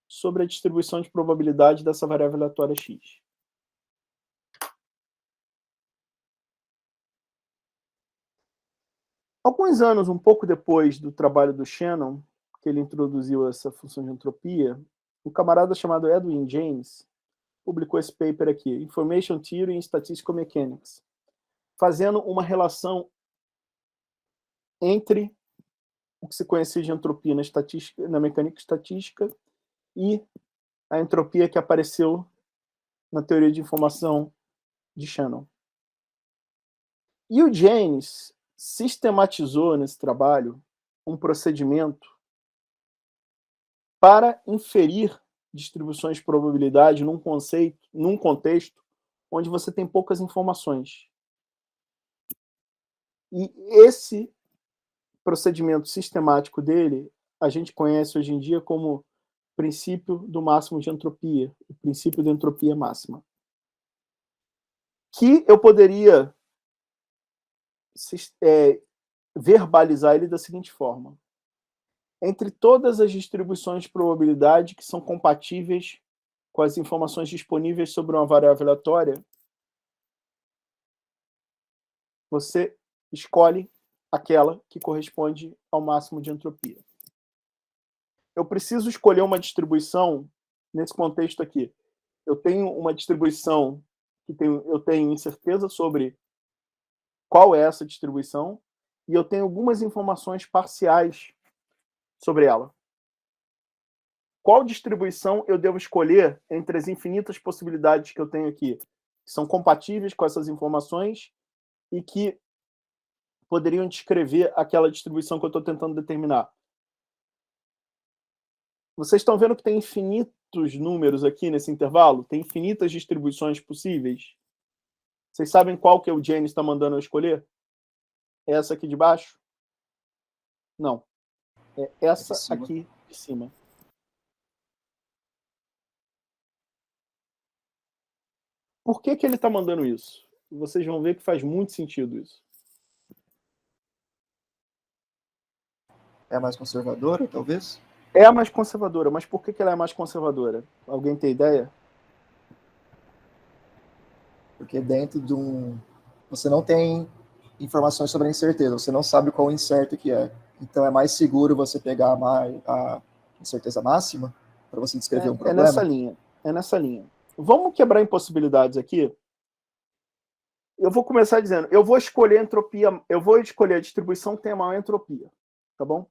sobre a distribuição de probabilidade dessa variável aleatória x. Alguns anos, um pouco depois do trabalho do Shannon, que ele introduziu essa função de entropia, um camarada chamado Edwin James publicou esse paper aqui, Information Theory in Statistical Mechanics, fazendo uma relação entre o que se conhecia de entropia na mecânica estatística e a entropia que apareceu na teoria de informação de Shannon. E o James sistematizou nesse trabalho um procedimento para inferir distribuições de probabilidade num contexto onde você tem poucas informações. E esse procedimento sistemático dele, a gente conhece hoje em dia como princípio do máximo de entropia, o princípio da entropia máxima. Que eu poderia verbalizar ele da seguinte forma. Entre todas as distribuições de probabilidade que são compatíveis com as informações disponíveis sobre uma variável aleatória, você escolhe aquela que corresponde ao máximo de entropia. Eu preciso escolher uma distribuição nesse contexto aqui. Eu tenho uma distribuição que eu tenho incerteza sobre qual é essa distribuição e eu tenho algumas informações parciais sobre ela. Qual distribuição eu devo escolher entre as infinitas possibilidades que eu tenho aqui, que são compatíveis com essas informações e que poderiam descrever aquela distribuição que eu estou tentando determinar? Vocês estão vendo que tem infinitos números aqui nesse intervalo? Tem infinitas distribuições possíveis? Vocês sabem qual que o James está mandando eu escolher? É essa aqui de baixo? Não. É essa aqui de cima. Por que ele está mandando isso? Vocês vão ver que faz muito sentido isso.
É mais conservadora, talvez?
É a mais conservadora, mas por que ela é a mais conservadora? Alguém tem ideia?
Porque dentro de um... Você não tem informações sobre a incerteza, você não sabe qual incerto que é. Então é mais seguro você pegar a incerteza máxima para você descrever um
É
problema?
nessa linha. É nessa linha. Vamos quebrar impossibilidades aqui? Eu vou começar dizendo, eu vou escolher a entropia, eu vou escolher a distribuição que tem a maior entropia, tá bom?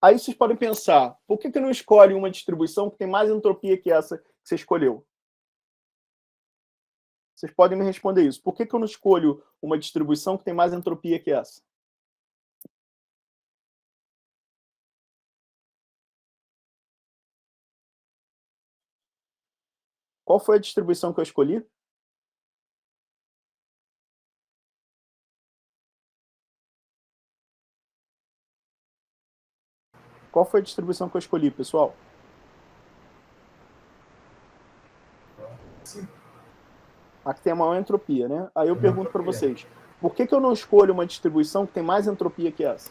Aí vocês podem pensar, por que não escolhe uma distribuição que tem mais entropia que essa que você escolheu? Vocês podem me responder isso. Por que eu não escolho uma distribuição que tem mais entropia que essa? Qual foi a distribuição que eu escolhi? Qual foi a distribuição que eu escolhi, pessoal? A que tem a maior entropia, né? Aí eu pergunto para vocês, por que eu não escolho uma distribuição que tem mais entropia que essa?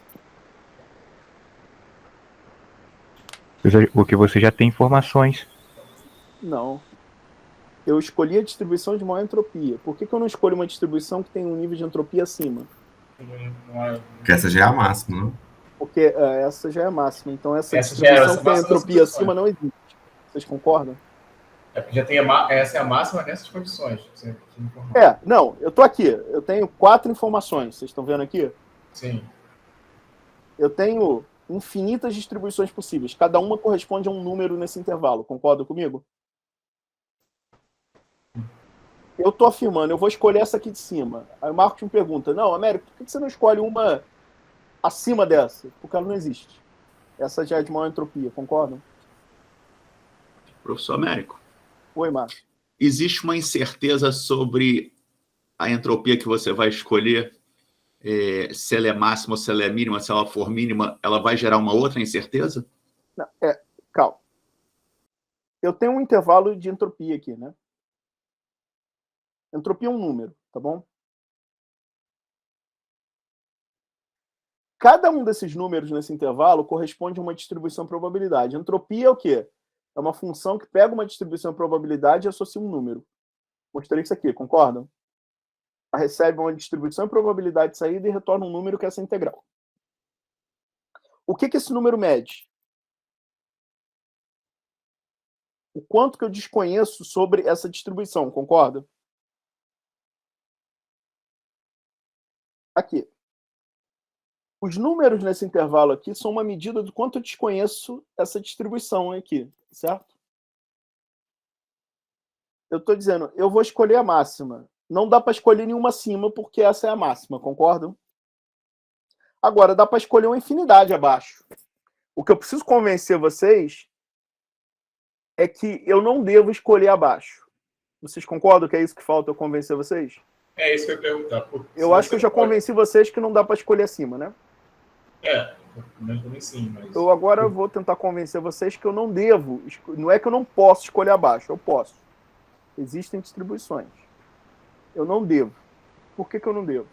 Porque você já tem informações.
Não. Eu escolhi a distribuição de maior entropia. Por que eu não escolho uma distribuição que tem um nível de entropia acima?
Porque essa já é a máxima, né?
Porque essa já é a máxima. Então essa
Essa
distribuição
já é
que tem
essa
entropia
das
acima não existe. Vocês concordam?
É porque já tem essa é a máxima nessas condições. que você informou.
Não, eu tô aqui. Eu tenho 4 informações. Vocês estão vendo aqui?
Sim.
Eu tenho infinitas distribuições possíveis. Cada uma corresponde a um número nesse intervalo. Concordam comigo? Eu estou afirmando, eu vou escolher essa aqui de cima. Aí o Marcos me pergunta, não, Américo, por que você não escolhe uma acima dessa? Porque ela não existe. Essa já é de maior entropia, concordam?
Professor Américo,
Oi, Marcos.
existe uma incerteza sobre a entropia que você vai escolher, se ela é máxima ou se ela é mínima. Se ela for mínima, ela vai gerar uma outra incerteza?
Não, calma. Eu tenho um intervalo de entropia aqui, né? Entropia é um número, tá bom? Cada um desses números nesse intervalo corresponde a uma distribuição de probabilidade. Entropia é o quê? É uma função que pega uma distribuição de probabilidade e associa um número. Mostrei isso aqui, concordam? Ela recebe uma distribuição de probabilidade de saída e retorna um número que é essa integral. O que esse número mede? O quanto que eu desconheço sobre essa distribuição, concorda? Aqui. Os números nesse intervalo aqui são uma medida do quanto eu desconheço essa distribuição aqui, certo? Eu estou dizendo, eu vou escolher a máxima. Não dá para escolher nenhuma acima, porque essa é a máxima, concordam? Agora, dá para escolher uma infinidade abaixo. O que eu preciso convencer vocês é que eu não devo escolher abaixo. Vocês concordam que é isso que falta eu convencer vocês?
É isso que eu ia perguntar.
Eu acho que eu já convenci vocês que não dá para escolher acima, né?
Sim, mas...
Eu agora vou tentar convencer vocês que eu não devo. Não é que eu não posso escolher abaixo, eu posso. Existem distribuições. Eu não devo. Por que eu não devo?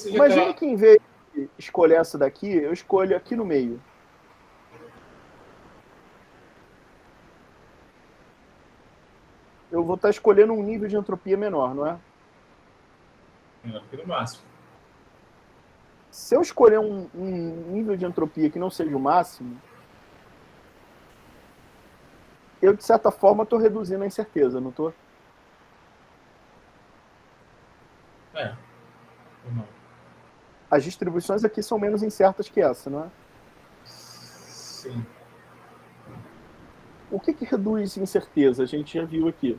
Imagina que em vez de escolher essa daqui, eu escolho aqui no meio. Eu vou estar escolhendo um nível de entropia menor, não é?
Menor que no máximo.
Se eu escolher um nível de entropia que não seja o máximo, eu, de certa forma, estou reduzindo a incerteza, não estou?
Não.
As distribuições aqui são menos incertas que essa, não é?
Sim.
O que reduz incerteza? A gente já viu aqui.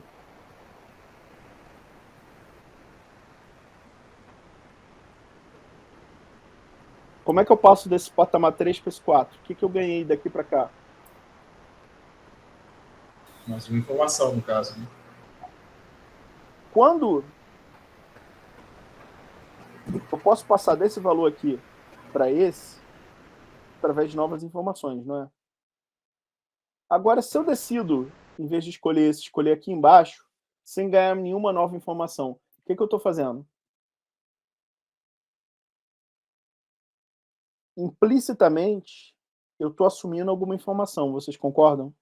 Como é que eu passo desse patamar 3 para esse 4? O que eu ganhei daqui para cá?
Mais uma informação, no caso. Né?
Quando eu posso passar desse valor aqui para esse, através de novas informações, não é? Agora, se eu decido, em vez de escolher esse, escolher aqui embaixo, sem ganhar nenhuma nova informação, o que eu estou fazendo? implicitamente, eu estou assumindo alguma informação. Vocês concordam?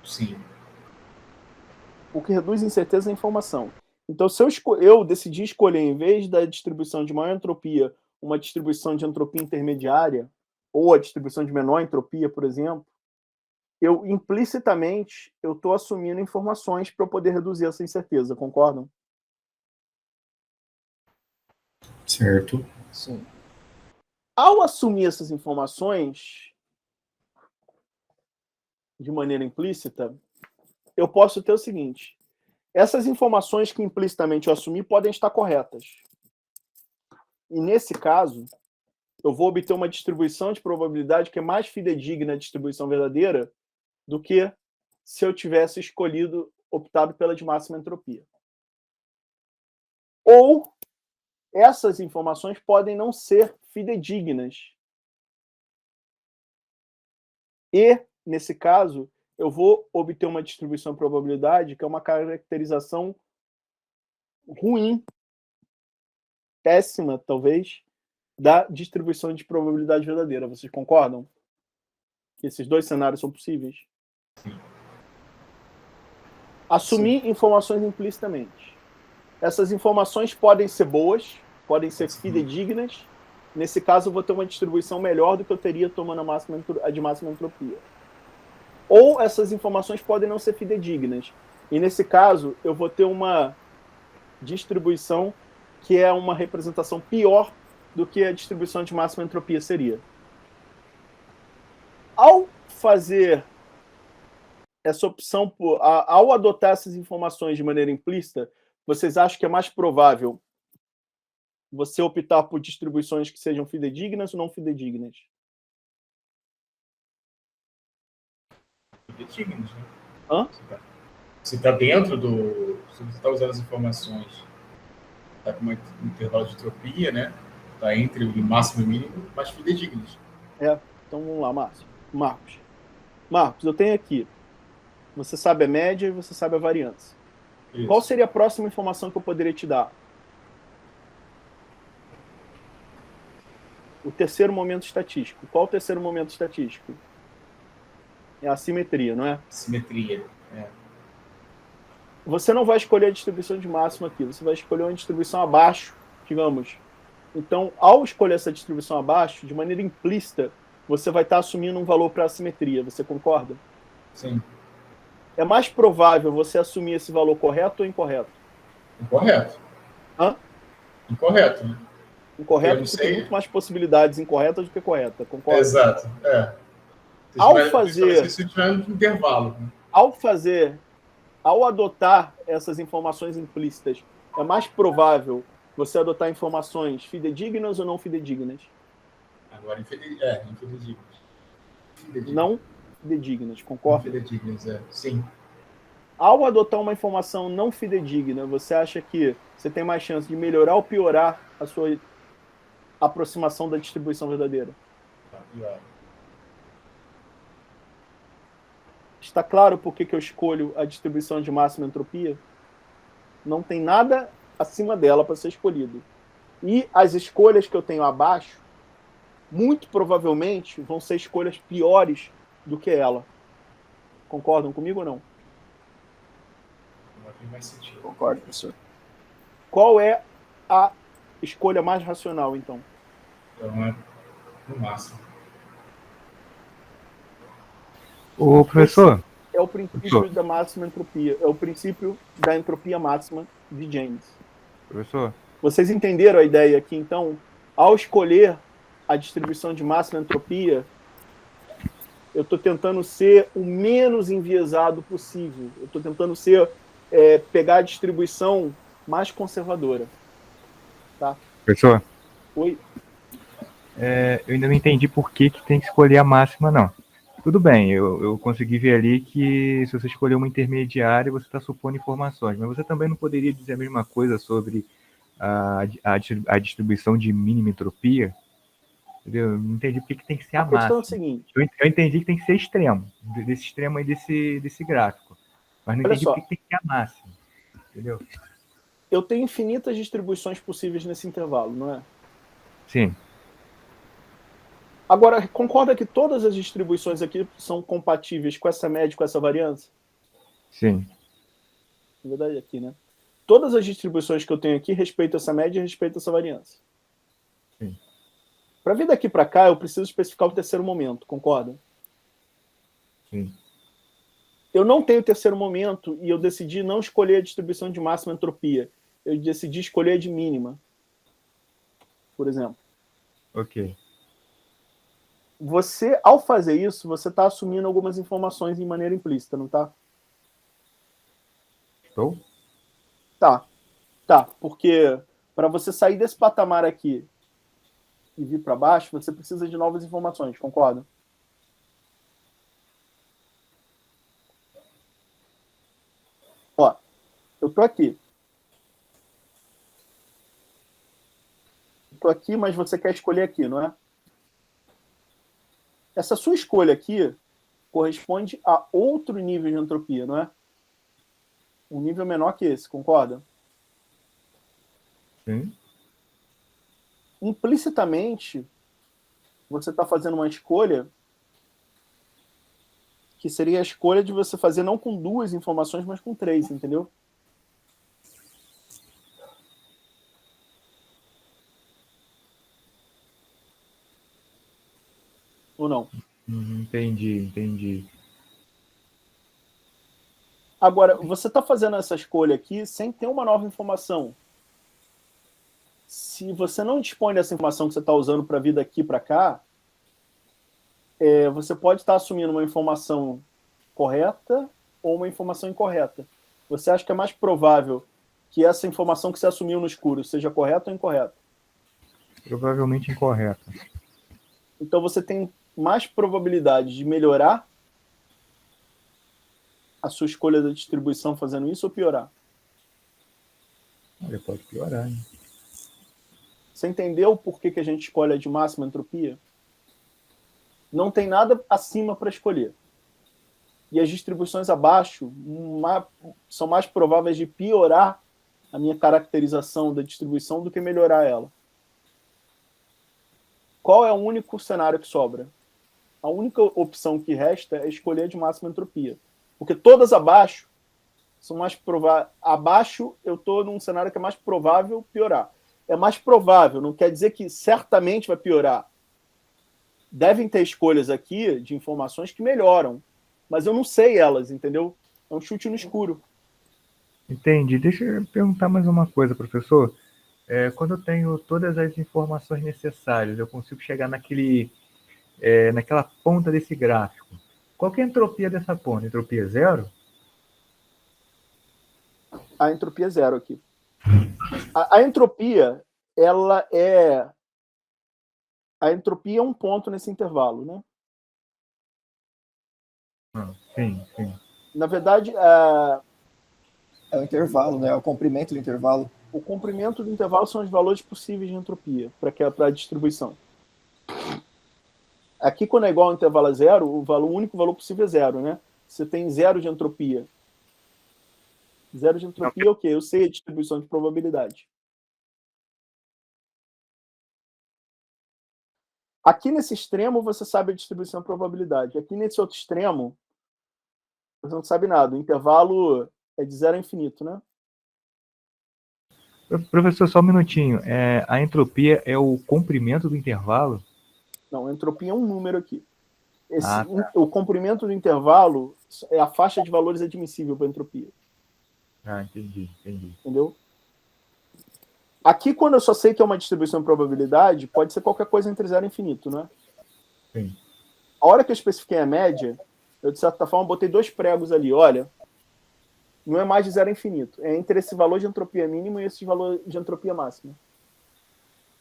Sim.
O que reduz incerteza é a informação. Então, se eu decidir escolher, em vez da distribuição de maior entropia, uma distribuição de entropia intermediária, ou a distribuição de menor entropia, por exemplo, eu implicitamente eu estou assumindo informações para eu poder reduzir essa incerteza, concordam?
Certo.
Sim.
Ao assumir essas informações de maneira implícita, eu posso ter o seguinte: essas informações que implicitamente eu assumi podem estar corretas. E nesse caso, eu vou obter uma distribuição de probabilidade que é mais fidedigna à distribuição verdadeira do que se eu tivesse optado pela de máxima entropia. Ou essas informações podem não ser fidedignas. E, nesse caso, eu vou obter uma distribuição de probabilidade que é uma caracterização ruim, péssima, talvez, da distribuição de probabilidade verdadeira. Vocês concordam? Que esses dois cenários são possíveis? Assumir informações implicitamente. Essas informações podem ser boas, podem ser fidedignas. Nesse caso, eu vou ter uma distribuição melhor do que eu teria tomando a de máxima entropia. Ou essas informações podem não ser fidedignas. E nesse caso, eu vou ter uma distribuição que é uma representação pior do que a distribuição de máxima entropia seria. Ao fazer essa opção, ao adotar essas informações de maneira implícita, vocês acham que é mais provável você optar por distribuições que sejam fidedignas ou não fidedignas?
Fidedignas, né?
Hã?
Se está dentro do... Se você está usando as informações, está com um intervalo de entropia, né? Está entre o máximo e o mínimo, mas fidedignas.
Então vamos lá, Marcos. Marcos, eu tenho aqui. Você sabe a média e você sabe a variância.
Isso.
Qual seria a próxima informação que eu poderia te dar? O terceiro momento estatístico. Qual o terceiro momento estatístico? É a simetria, não é?
Simetria.
Você não vai escolher a distribuição de máxima aqui, você vai escolher uma distribuição abaixo, digamos. Então, ao escolher essa distribuição abaixo, de maneira implícita, você vai estar assumindo um valor para a simetria. Você concorda?
Sim.
É mais provável você assumir esse valor correto ou incorreto?
Incorreto.
Hã?
Incorreto, né?
Incorreto,
Eu não
porque
sei.
tem muito mais possibilidades incorretas do que correta. Concorda?
Exato.
Ao fazer...
Se tiver um intervalo. Né?
Ao adotar essas informações implícitas, é mais provável você adotar informações fidedignas ou não fidedignas?
Agora, infidedignas.
Não fidedignas, concorda?
Fidedignas, sim.
Ao adotar uma informação não fidedigna, você acha que você tem mais chance de melhorar ou piorar a sua aproximação da distribuição verdadeira?
Pior.
Está claro por que eu escolho a distribuição de máxima entropia? Não tem nada acima dela para ser escolhido. E as escolhas que eu tenho abaixo, muito provavelmente, vão ser escolhas piores do que ela. Concordam comigo ou não?
Agora tem mais sentido.
Concordo, professor.
Qual é a escolha mais racional, então?
Então, é no máximo.
Ô, professor,
É o princípio da máxima entropia. É o princípio da entropia máxima de James.
professor,
Vocês entenderam a ideia aqui, então? Ao escolher a distribuição de máxima entropia, eu estou tentando ser o menos enviesado possível. Eu estou tentando pegar a distribuição mais conservadora. Tá?
professor,
Oi?
eu ainda não entendi por que tem que escolher a máxima, não. Tudo bem, eu consegui ver ali que se você escolher uma intermediária, você está supondo informações, mas você também não poderia dizer a mesma coisa sobre a distribuição de mínima entropia? Entendeu? Eu não entendi por que tem que ser a máxima.
A questão é a seguinte.
Eu entendi que tem que ser extremo, desse extremo aí desse gráfico, mas não
Olha
entendi
só.
por que tem que ser a máxima, entendeu?
eu tenho infinitas distribuições possíveis nesse intervalo, não é?
Sim.
Agora, concorda que todas as distribuições aqui são compatíveis com essa média e com essa variância?
Sim.
Na verdade, aqui, né? Todas as distribuições que eu tenho aqui respeitam essa média e respeitam essa variância.
Sim.
Para vir daqui para cá, eu preciso especificar o terceiro momento, concorda?
Sim.
Eu não tenho terceiro momento e eu decidi não escolher a distribuição de máxima entropia. Eu decidi escolher a de mínima, por exemplo.
Ok.
Você, ao fazer isso, você está assumindo algumas informações de maneira implícita, não está?
Estou?
Tá, porque para você sair desse patamar aqui e vir para baixo, você precisa de novas informações, concorda? Ó, eu tô aqui. Eu tô aqui, mas você quer escolher aqui, não é? Essa sua escolha aqui corresponde a outro nível de entropia, não é? Um nível menor que esse, concorda?
Sim.
Implicitamente, você está fazendo uma escolha que seria a escolha de você fazer não com duas informações, mas com três, entendeu? Ou não?
Entendi.
Agora, você está fazendo essa escolha aqui sem ter uma nova informação. Se você não dispõe dessa informação que você está usando para vir daqui para cá, você pode estar assumindo uma informação correta ou uma informação incorreta. Você acha que é mais provável que essa informação que você assumiu no escuro seja correta ou incorreta?
Provavelmente incorreto.
Então você tem mais probabilidade de melhorar a sua escolha da distribuição fazendo isso ou piorar?
Olha, pode piorar, hein?
Você entendeu por que a gente escolhe a de máxima entropia? Não tem nada acima para escolher. E as distribuições abaixo são mais prováveis de piorar a minha caracterização da distribuição do que melhorar ela. Qual é o único cenário que sobra? A única opção que resta é escolher a de máxima entropia. Porque todas abaixo são mais prováveis. Abaixo eu estou num cenário que é mais provável piorar. É mais provável, não quer dizer que certamente vai piorar. Devem ter escolhas aqui de informações que melhoram, mas eu não sei elas, entendeu? É um chute no escuro.
Entendi. Deixa eu perguntar mais uma coisa, professor. Quando eu tenho todas as informações necessárias, eu consigo chegar naquela ponta desse gráfico. Qual que é a entropia dessa ponta? Entropia zero?
A entropia é zero aqui. A entropia, ela é... A entropia é um ponto nesse intervalo, né?
Sim.
Na verdade,
É o intervalo, né? É o comprimento do intervalo.
o comprimento do intervalo são os valores possíveis de entropia para a distribuição. Aqui, quando é igual ao intervalo a zero, o único valor possível é zero, né? Você tem zero de entropia. Zero de entropia é o quê? Eu sei a distribuição de probabilidade. Aqui nesse extremo, você sabe a distribuição de probabilidade. Aqui nesse outro extremo, você não sabe nada. O intervalo é de zero a infinito, né?
Professor, só um minutinho. A entropia é o comprimento do intervalo?
Não, a entropia é um número aqui.
Tá.
O comprimento do intervalo é a faixa de valores admissível para a entropia.
Entendi.
Entendeu? Aqui, quando eu só sei que é uma distribuição de probabilidade, pode ser qualquer coisa entre zero e infinito, né?
Sim.
A hora que eu especifiquei a média, eu, de certa forma, botei dois pregos ali. Olha, não é mais de zero a infinito. É entre esse valor de entropia mínima e esse valor de entropia máxima.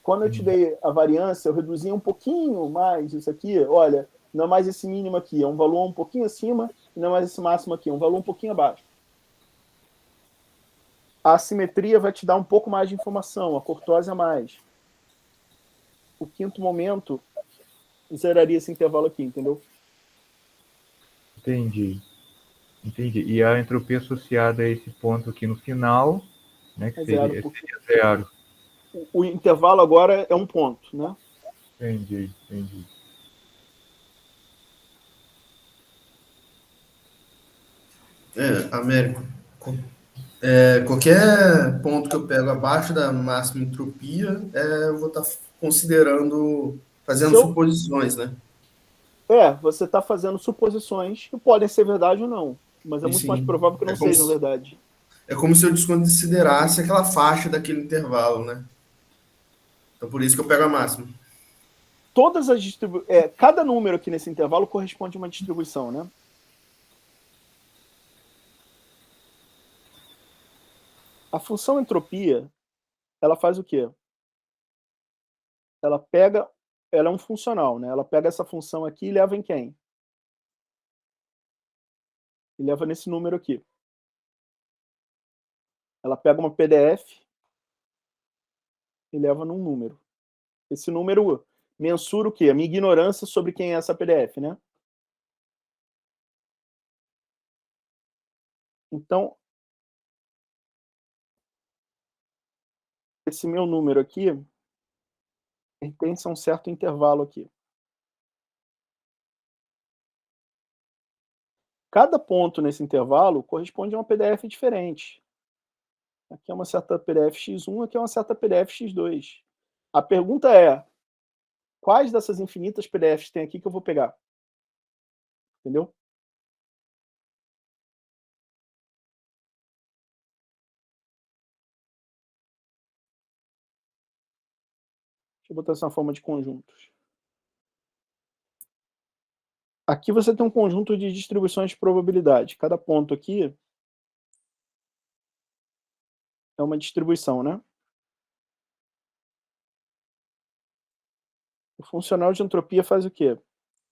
Quando eu te dei a variância, eu reduzi um pouquinho mais isso aqui. Olha, não é mais esse mínimo aqui, é um valor um pouquinho acima, e não é mais esse máximo aqui, é um valor um pouquinho abaixo. A assimetria vai te dar um pouco mais de informação, a cortose a mais. O quinto momento zeraria esse intervalo aqui, entendeu?
Entendi. E a entropia associada a esse ponto aqui no final né? Que
É zero,
seria,
porque
seria zero.
o intervalo agora é um ponto, né?
Entendi, entendi.
Américo, qualquer ponto que eu pego abaixo da máxima entropia, eu vou estar considerando, fazendo suposições, né?
Você está fazendo suposições que podem ser verdade ou não, mas é muito mais provável que não sejam verdade.
É como se eu desconsiderasse aquela faixa daquele intervalo, né? Então, por isso que eu pego a máxima.
Todas as cada número aqui nesse intervalo corresponde a uma distribuição, né? A função entropia, ela faz o quê? Ela é um funcional, né? Ela pega essa função aqui e leva em quem? E leva nesse número aqui. Ela pega uma PDF e leva num número. Esse número mensura o quê? A minha ignorância sobre quem é essa PDF, né? Então, esse meu número aqui pertence a um certo intervalo aqui. Cada ponto nesse intervalo corresponde a uma PDF diferente. Aqui é uma certa PDF X1, aqui é uma certa PDF X2. A pergunta é, quais dessas infinitas PDFs tem aqui que eu vou pegar? Entendeu? Deixa eu botar essa forma de conjuntos. Aqui você tem um conjunto de distribuições de probabilidade. Cada ponto aqui é uma distribuição, né? O funcional de entropia faz o quê?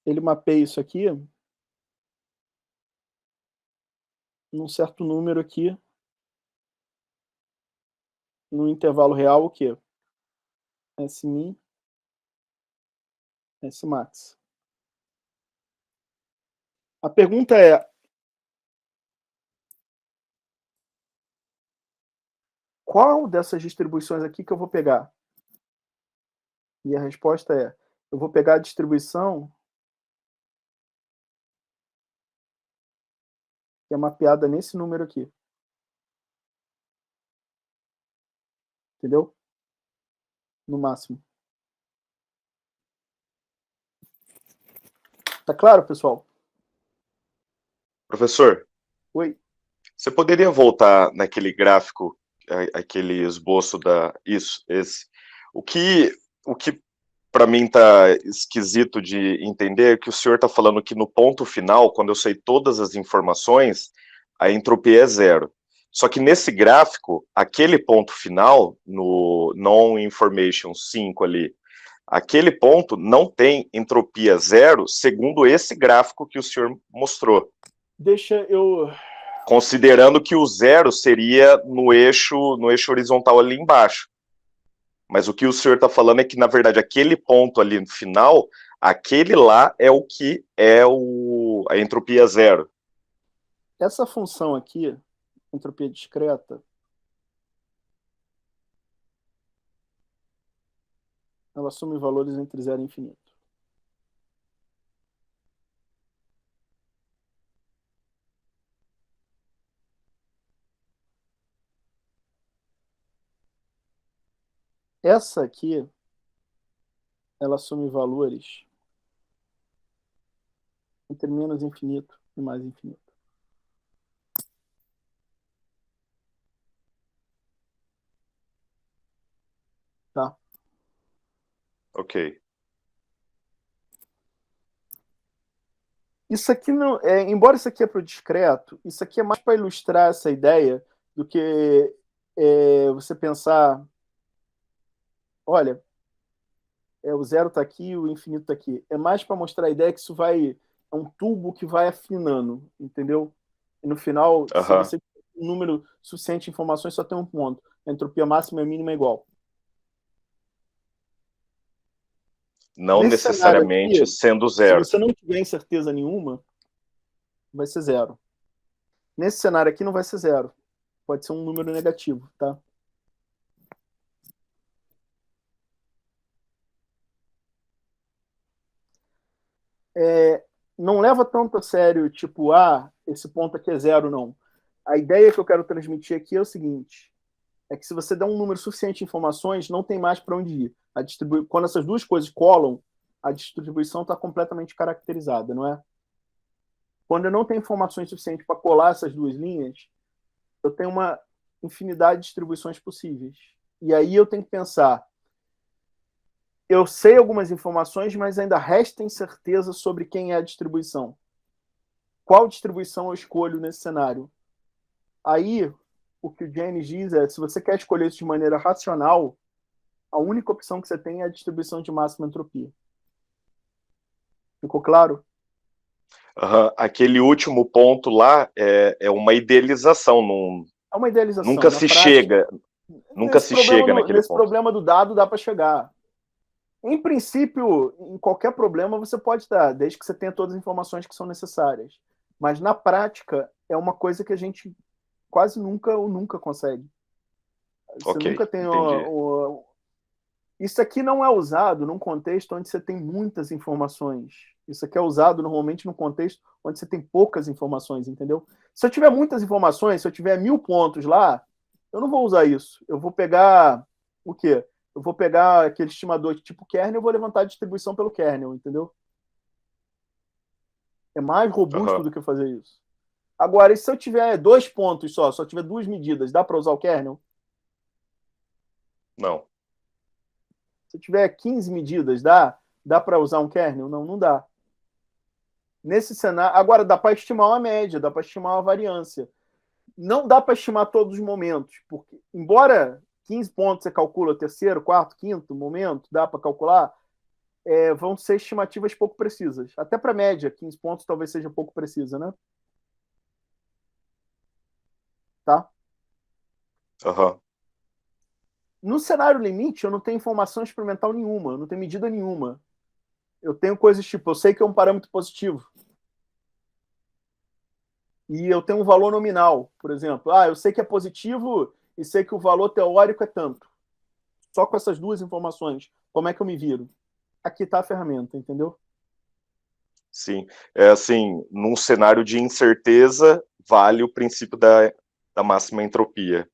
Ele mapeia isso aqui num certo número aqui, no intervalo real, o quê? S_min, S_max. A pergunta é, qual dessas distribuições aqui que eu vou pegar? E a resposta é, eu vou pegar a distribuição que é mapeada nesse número aqui. Entendeu? No máximo. Tá claro, pessoal?
Professor,
Oi.
você poderia voltar naquele gráfico, aquele esboço esse. O que para mim tá esquisito de entender é que o senhor está falando que no ponto final, quando eu sei todas as informações, a entropia é zero. Só que nesse gráfico, aquele ponto final, no non-information 5 ali, aquele ponto não tem entropia zero, segundo esse gráfico que o senhor mostrou.
Deixa eu...
Considerando que o zero seria no eixo horizontal ali embaixo. Mas o que o senhor está falando é que, na verdade, aquele ponto ali no final, aquele lá é o que é a entropia zero.
Essa função aqui, entropia discreta, ela assume valores entre 0 e infinito. Essa aqui, ela assume valores entre menos infinito e mais infinito. Tá?
Ok.
Isso aqui não, embora isso aqui é para o discreto, isso aqui é mais para ilustrar essa ideia do que você pensar, olha, o zero está aqui, o infinito está aqui. É mais para mostrar a ideia que isso é um tubo que vai afinando, entendeu? E no final, se você tem um número suficiente de informações, só tem um ponto. A entropia máxima e a mínima é igual.
Não
Nesse
necessariamente
aqui,
sendo zero.
Se você não tiver incerteza nenhuma, vai ser zero. Nesse cenário aqui não vai ser zero. Pode ser um número negativo, tá? não leva tanto a sério, tipo, esse ponto aqui é 0, não. A ideia que eu quero transmitir aqui é o seguinte, é que se você der um número suficiente de informações, não tem mais para onde ir. Quando essas duas coisas colam, a distribuição está completamente caracterizada, não é? Quando eu não tenho informações suficientes para colar essas duas linhas, eu tenho uma infinidade de distribuições possíveis. E aí eu tenho que pensar, eu sei algumas informações, mas ainda resta incerteza sobre quem é a distribuição. Qual distribuição eu escolho nesse cenário? Aí, o que o James diz é, se você quer escolher isso de maneira racional, a única opção que você tem é a distribuição de máxima entropia. Ficou claro?
Aquele último ponto lá é uma idealização.
É uma idealização.
Nunca se chega naquele
nesse
ponto.
problema do dado dá para chegar. Em princípio, em qualquer problema você pode dar, desde que você tenha todas as informações que são necessárias. Mas na prática é uma coisa que a gente quase nunca ou nunca consegue. Você nunca tem Isso aqui não é usado num contexto onde você tem muitas informações. Isso aqui é usado normalmente num contexto onde você tem poucas informações, entendeu? Se eu tiver muitas informações, se eu tiver 1000 pontos lá, eu não vou usar isso. Eu vou pegar o quê? Eu vou pegar aquele estimador de tipo kernel e vou levantar a distribuição pelo kernel, entendeu? É mais robusto do que fazer isso. Agora, e se eu tiver 2 pontos só tiver 2 medidas, dá para usar o kernel?
Não.
Se eu tiver 15 medidas, dá para usar um kernel? Não, não dá. Nesse cenário, agora dá para estimar uma média, dá para estimar uma variância. Não dá para estimar todos os momentos, porque embora 15 pontos você calcula o terceiro, quarto, quinto momento, dá para calcular, vão ser estimativas pouco precisas. Até para média, 15 pontos talvez seja pouco precisa, né? Tá? No cenário limite, eu não tenho informação experimental nenhuma, eu não tenho medida nenhuma. Eu tenho coisas tipo, eu sei que é um parâmetro positivo. E eu tenho um valor nominal, por exemplo. Eu sei que é positivo e sei que o valor teórico é tanto. Só com essas duas informações, como é que eu me viro? Aqui está a ferramenta, entendeu?
Sim. Assim, num cenário de incerteza, vale o princípio da máxima entropia.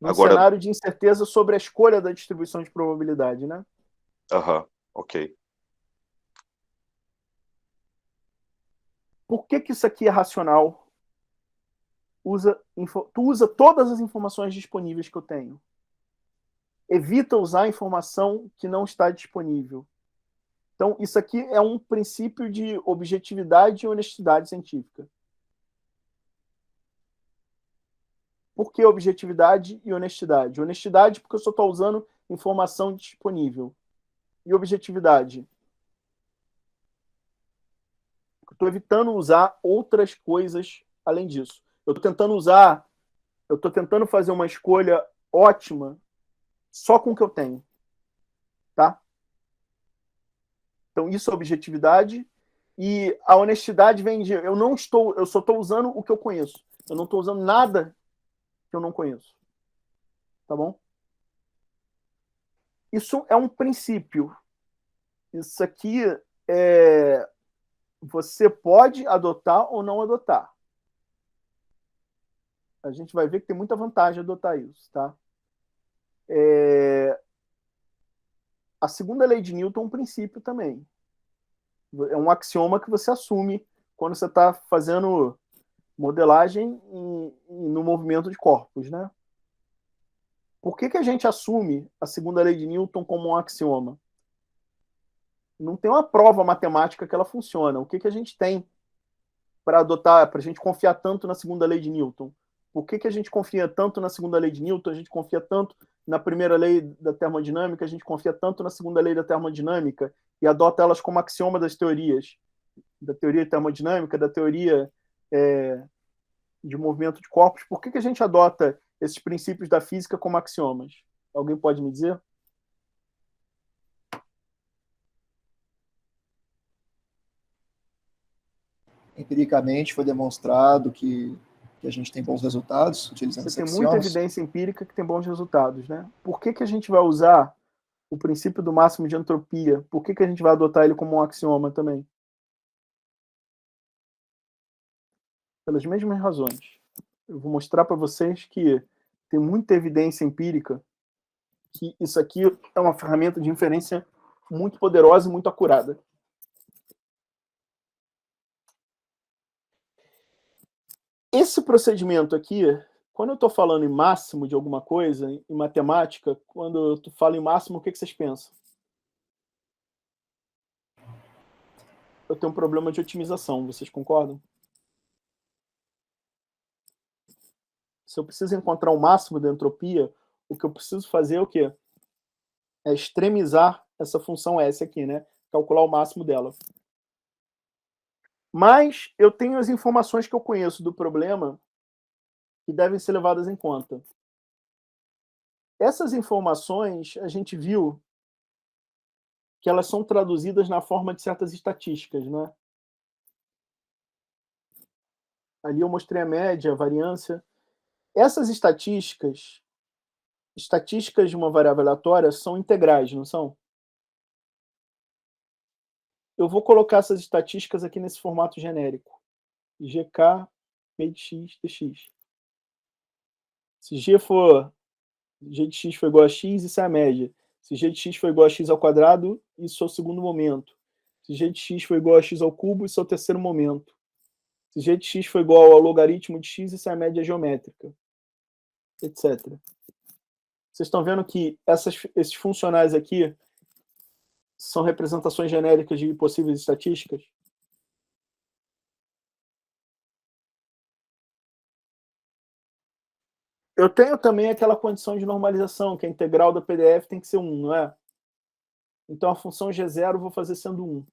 Num cenário de incerteza sobre a escolha da distribuição de probabilidade, né?
Ok.
Por que isso aqui é racional? Tu usa todas as informações disponíveis que eu tenho. Evita usar informação que não está disponível. Então, isso aqui é um princípio de objetividade e honestidade científica. Por que objetividade e honestidade? Honestidade porque eu só estou usando informação disponível. E objetividade? Estou evitando usar outras coisas além disso. Eu estou tentando fazer uma escolha ótima só com o que eu tenho. Tá? Então, isso é objetividade. E a honestidade vem de... eu só estou usando o que eu conheço. Eu não estou usando nada que eu não conheço. Tá bom? Isso é um princípio. Isso aqui você pode adotar ou não adotar. A gente vai ver que tem muita vantagem adotar isso, tá? A segunda lei de Newton é um princípio também. É um axioma que você assume quando você está fazendo modelagem no movimento de corpos, né? Por que a gente assume a segunda lei de Newton como um axioma? Não tem uma prova matemática que ela funciona. O que a gente tem para adotar, para a gente confiar tanto na segunda lei de Newton? Por que a gente confia tanto na segunda lei de Newton, a gente confia tanto na primeira lei da termodinâmica, a gente confia tanto na segunda lei da termodinâmica e adota elas como axioma das teorias, da teoria termodinâmica, da teoria de movimento de corpos? Por que a gente adota esses princípios da física como axiomas? Alguém pode me dizer?
Empiricamente foi demonstrado que a gente tem bons resultados utilizando esses axiomas.
Você tem muita evidência empírica que tem bons resultados, né? Por que a gente vai usar o princípio do máximo de entropia? Por que a gente vai adotar ele como um axioma também? Pelas mesmas razões. Eu vou mostrar para vocês que tem muita evidência empírica que isso aqui é uma ferramenta de inferência muito poderosa e muito acurada. Esse procedimento aqui, quando eu estou falando em máximo de alguma coisa, em matemática, quando eu falo em máximo, o que vocês pensam? Eu tenho um problema de otimização, vocês concordam? Se eu preciso encontrar o máximo da entropia, o que eu preciso fazer é o quê? É extremizar essa função S aqui, né? Calcular o máximo dela. Mas eu tenho as informações que eu conheço do problema que devem ser levadas em conta. Essas informações, a gente viu que elas são traduzidas na forma de certas estatísticas, né? Ali eu mostrei a média, a variância. Essas estatísticas de uma variável aleatória são integrais, não são? Eu vou colocar essas estatísticas aqui nesse formato genérico. GK, meio de x, dx. Se g de x for igual a x, isso é a média. Se g de x for igual a x ao quadrado, isso é o segundo momento. Se g de x for igual a x ao cubo, isso é o terceiro momento. Se g de x for igual ao logaritmo de x, isso é a média geométrica, etc. Vocês estão vendo que esses funcionais aqui são representações genéricas de possíveis estatísticas? Eu tenho também aquela condição de normalização, que a integral da PDF tem que ser 1, não é? Então, a função G0 eu vou fazer sendo 1.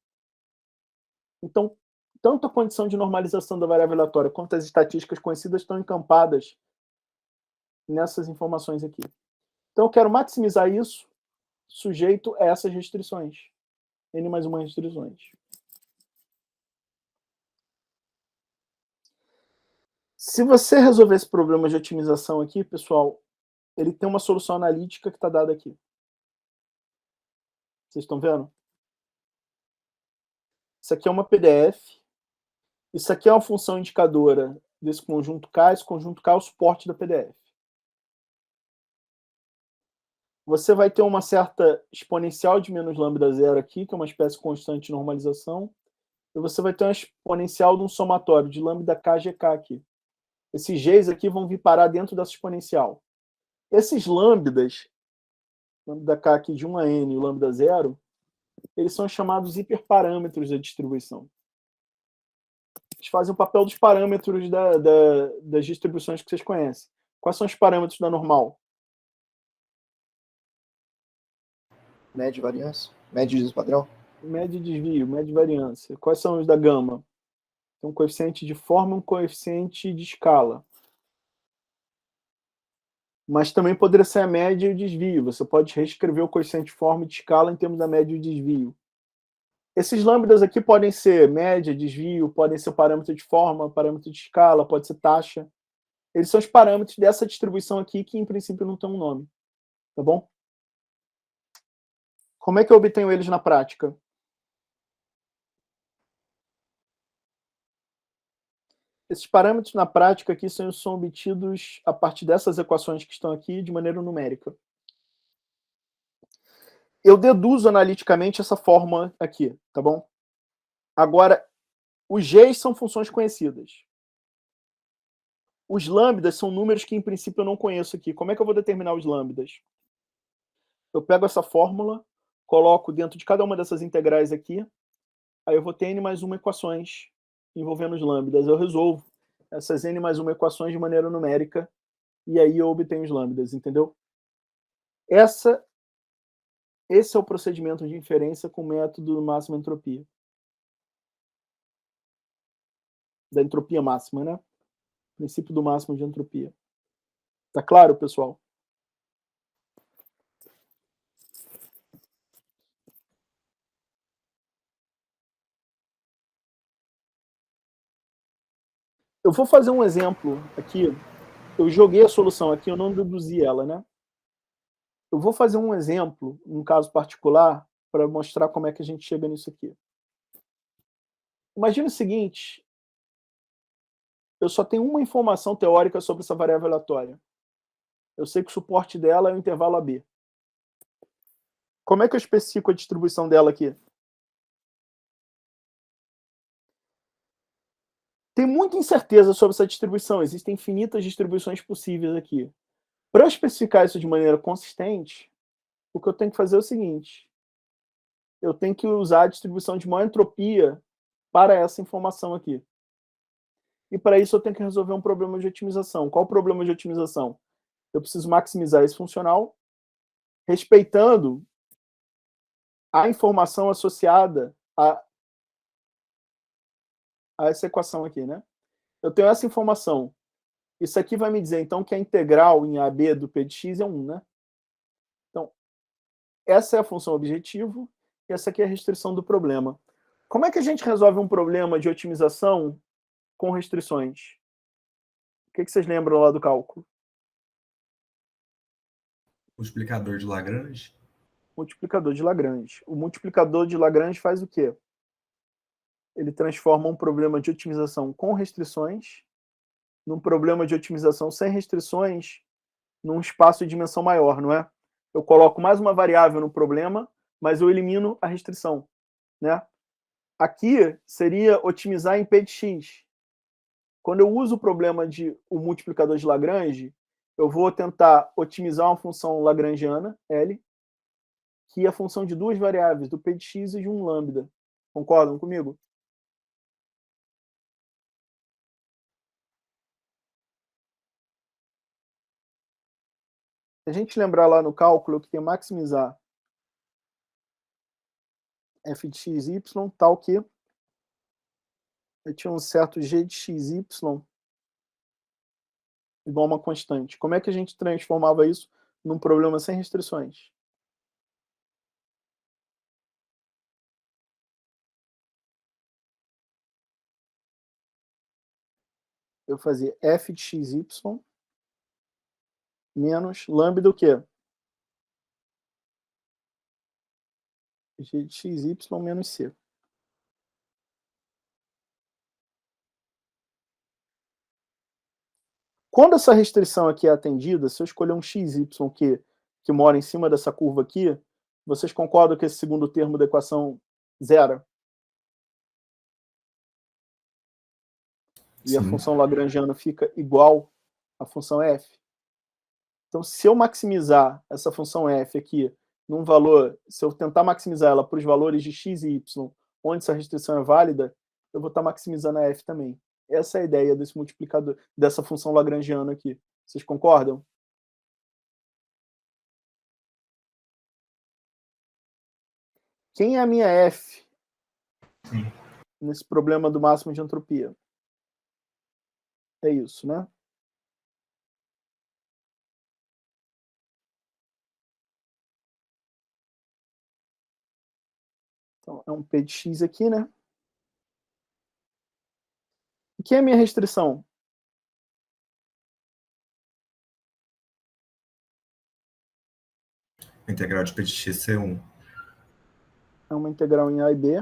Então, tanto a condição de normalização da variável aleatória quanto as estatísticas conhecidas estão encampadas nessas informações aqui. Então, eu quero maximizar isso sujeito a essas restrições. N mais uma restrições. Se você resolver esse problema de otimização aqui, pessoal, ele tem uma solução analítica que está dada aqui. Vocês estão vendo? Isso aqui é uma PDF. Isso aqui é uma função indicadora desse conjunto K. Esse conjunto K é o suporte da PDF. Você vai ter uma certa exponencial de menos lambda zero aqui, que é uma espécie de constante de normalização. E você vai ter uma exponencial de um somatório de lambda K, GK aqui. Esses Gs aqui vão vir parar dentro dessa exponencial. Esses lambdas, lambda K aqui de 1 a n e o lambda 0, eles são chamados hiperparâmetros da distribuição. Eles fazem o papel dos parâmetros das distribuições que vocês conhecem. Quais são os parâmetros da normal?
Média e variância. Média e desvio padrão.
Média e desvio, média e variância. Quais são os da gama? Tem um coeficiente de forma e um coeficiente de escala. Mas também poderia ser a média e o desvio. Você pode reescrever o coeficiente de forma e de escala em termos da média e o desvio. Esses lambdas aqui podem ser média, desvio, podem ser parâmetro de forma, parâmetro de escala, pode ser taxa. Eles são os parâmetros dessa distribuição aqui que, em princípio, não tem um nome. Tá bom? Como é que eu obtenho eles na prática? Esses parâmetros na prática aqui são obtidos a partir dessas equações que estão aqui de maneira numérica. Eu deduzo analiticamente essa fórmula aqui, tá bom? Agora, os Gs são funções conhecidas. Os lambdas são números que, em princípio, eu não conheço aqui. Como é que eu vou determinar os lambdas? Eu pego essa fórmula, coloco dentro de cada uma dessas integrais aqui, aí eu vou ter n mais uma equações envolvendo os lambdas. Eu resolvo essas n mais uma equações de maneira numérica e aí eu obtenho os lambdas, entendeu? Esse é o procedimento de inferência com o método máxima entropia. Da entropia máxima, né? Princípio do máximo de entropia. Tá claro, pessoal? Eu vou fazer um exemplo aqui. Eu joguei a solução aqui, eu não deduzi ela, né? Eu vou fazer um exemplo, um caso particular, para mostrar como é que a gente chega nisso aqui. Imagina o seguinte. eu só tenho uma informação teórica sobre essa variável aleatória. Eu sei que o suporte dela é o intervalo AB. Como é que eu especifico a distribuição dela aqui? Tem muita incerteza sobre essa distribuição. Existem infinitas distribuições possíveis aqui. Para eu especificar isso de maneira consistente, o que eu tenho que fazer é o seguinte. Eu tenho que usar a distribuição de maior entropia para essa informação aqui. E para isso eu tenho que resolver um problema de otimização. Qual o problema de otimização? Eu preciso maximizar esse funcional, respeitando a informação associada a essa equação aqui, né? Eu tenho essa informação. Isso aqui vai me dizer, então, que a integral em AB do P de x é 1, né? Então, essa é a função objetivo e essa aqui é a restrição do problema. Como é que a gente resolve um problema de otimização com restrições? O que vocês lembram lá do cálculo?
Multiplicador de Lagrange.
Multiplicador de Lagrange. O multiplicador de Lagrange faz o quê? Ele transforma um problema de otimização com restrições num problema de otimização sem restrições num espaço de dimensão maior, não é? Eu coloco mais uma variável no problema, mas eu elimino a restrição, né? Aqui seria otimizar em P de x. Quando eu uso o problema de o multiplicador de Lagrange, eu vou tentar otimizar uma função lagrangiana, L, que é a função de duas variáveis, do P de x e de um lambda. Concordam comigo? Se a gente lembrar lá no cálculo, eu queria maximizar f de x, y, tal que eu tinha um certo g de x, y igual a uma constante. Como é que a gente transformava isso num problema sem restrições? Eu fazia f de x, y menos lambda o quê? G de x, y menos c. Quando essa restrição aqui é atendida, se eu escolher um x, y que mora em cima dessa curva aqui, vocês concordam que esse segundo termo da equação zera? E a função lagrangiana fica igual à função f? Então, se eu maximizar essa função f aqui num valor, se eu tentar maximizar ela para os valores de x e y, onde essa restrição é válida, eu vou estar maximizando a f também. Essa é a ideia desse multiplicador, dessa função lagrangiana aqui. Vocês concordam? Quem é a minha f nesse problema do máximo de entropia? É isso, né? Então, é um P de x aqui, né? E quem é a minha restrição?
A integral de P de x é 1.
É uma integral em A e B.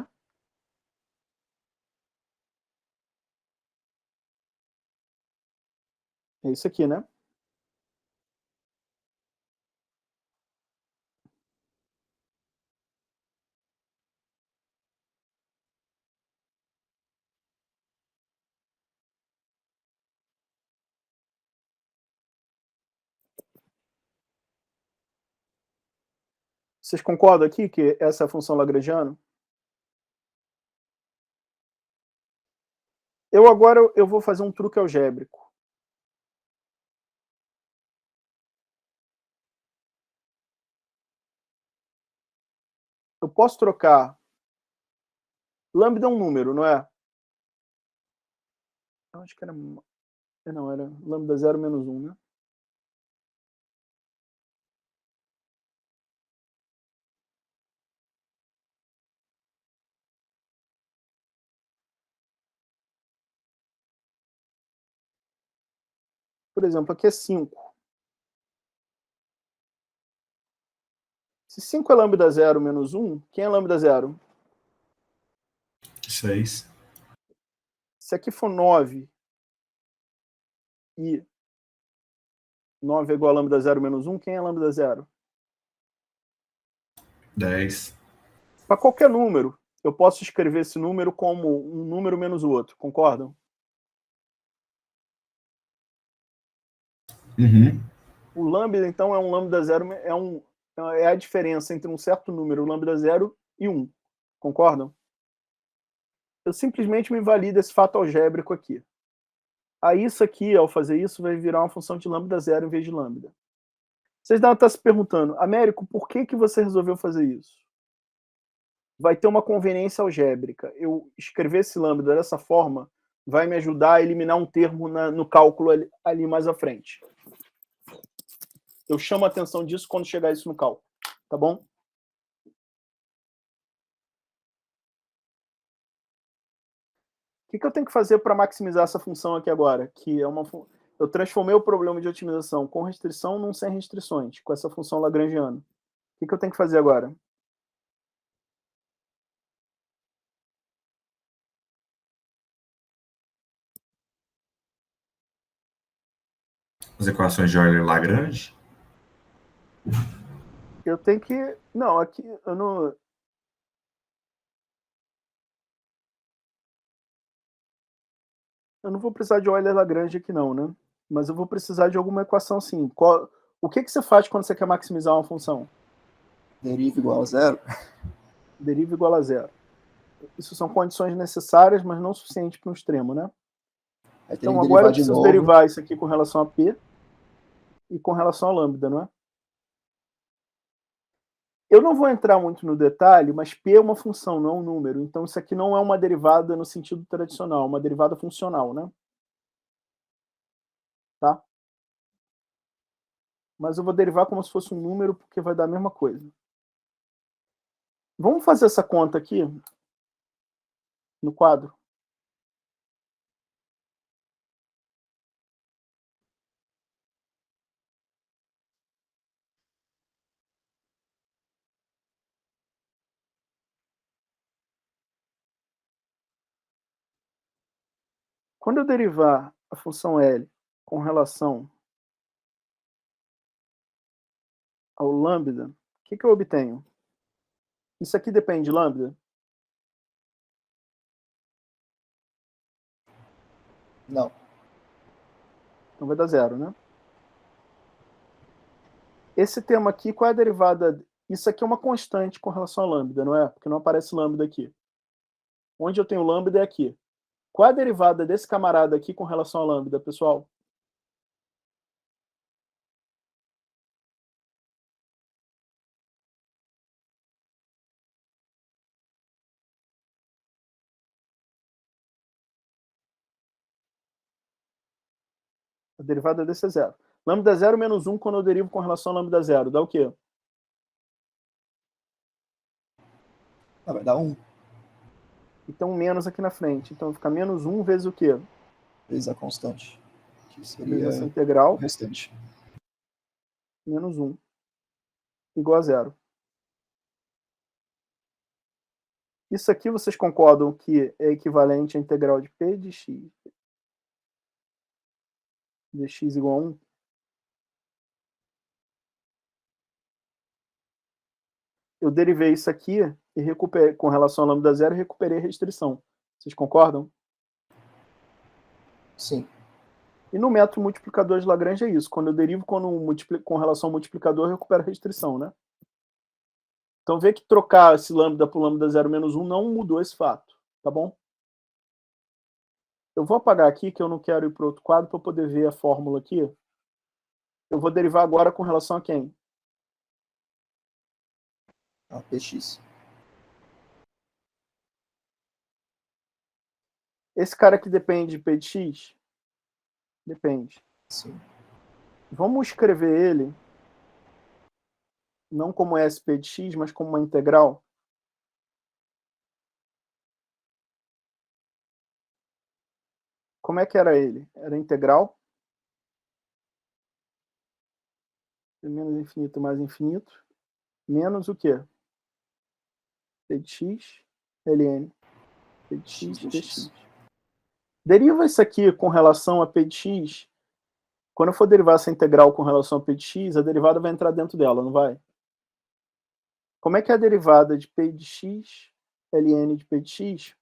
É isso aqui, né? Vocês concordam aqui que essa é a função lagrangiana? Agora eu vou fazer um truque algébrico. Eu posso trocar lambda é um número, não é? Eu acho que era... Não, era lambda 0 menos 1, né? Por exemplo, aqui é 5. Se 5 é lambda 0 menos 1, quem é lambda 0?
6.
Se aqui for 9, e 9 é igual a lambda 0 menos 1, quem é lambda 0?
10.
Para qualquer número, eu posso escrever esse número como um número menos o outro, concordam?
Uhum.
O lambda, então, é um lambda 0, é a diferença entre um certo número, lambda 0 e 1, concordam? Eu simplesmente me valido esse fato algébrico aqui. Aí isso aqui, ao fazer isso, vai virar uma função de lambda 0 em vez de lambda. Vocês devem estar se perguntando, Américo, por que você resolveu fazer isso? Vai ter uma conveniência algébrica. Eu escrever esse lambda dessa forma vai me ajudar a eliminar um termo no cálculo ali mais à frente. Eu chamo a atenção disso quando chegar isso no cálculo, tá bom? O que eu tenho que fazer para maximizar essa função aqui agora? Que é eu transformei o problema de otimização com restrição num sem restrições, com essa função lagrangiana. O que eu tenho que fazer agora?
As equações de Euler-Lagrange?
Eu tenho que... Não, aqui eu não... Eu não vou precisar de Euler-Lagrange aqui não, né? Mas eu vou precisar de alguma equação sim. O que você faz quando você quer maximizar uma função?
Deriva igual a 0.
Deriva igual a 0. Isso são condições necessárias, mas não suficientes para um extremo, né? Então agora eu preciso derivar isso aqui com relação a P e com relação a lambda, não é? Eu não vou entrar muito no detalhe, mas P é uma função, não é um número. Então isso aqui não é uma derivada no sentido tradicional, é uma derivada funcional, né? Tá? Mas eu vou derivar como se fosse um número, porque vai dar a mesma coisa. Vamos fazer essa conta aqui no quadro? Quando eu derivar a função L com relação ao lambda, o que eu obtenho? Isso aqui depende de lambda?
Não.
Então vai dar 0, né? Esse termo aqui, qual é a derivada? Isso aqui é uma constante com relação a lambda, não é? Porque não aparece lambda aqui. Onde eu tenho lambda é aqui. Qual é a derivada desse camarada aqui com relação a lambda, pessoal? A derivada desse é 0. Lambda 0 menos 1 quando eu derivo com relação a lambda 0. Dá o quê?
Vai dar 1.
Então menos aqui na frente. Então fica menos 1 vezes o quê?
Vezes a constante. Que seria
vezes essa integral.
O restante.
Menos 1. Igual a 0. Isso aqui vocês concordam que é equivalente à integral de P de x? Dx igual a 1? Eu derivei isso aqui e recuperei, com relação a lambda 0, recuperei a restrição. Vocês concordam?
Sim.
E no método multiplicador de Lagrange é isso. Quando eu derivo com relação ao multiplicador, eu recupero a restrição, né? Então vê que trocar esse lambda por lambda 0 menos 1 não mudou esse fato, tá bom? Eu vou apagar aqui, que eu não quero ir para outro quadro, para poder ver a fórmula aqui. Eu vou derivar agora com relação a quem?
A px.
Esse cara aqui depende de P de x? Depende.
Sim.
Vamos escrever ele não como SP de x, mas como uma integral. Como é que era ele? Era integral. Menos infinito mais infinito. Menos o quê? P de x, ln. P de x, dx. Deriva isso aqui com relação a P de x Quando eu for derivar essa integral com relação a p de x, a derivada vai entrar dentro dela, não vai? Como é que é a derivada de p de x, ln de p de x,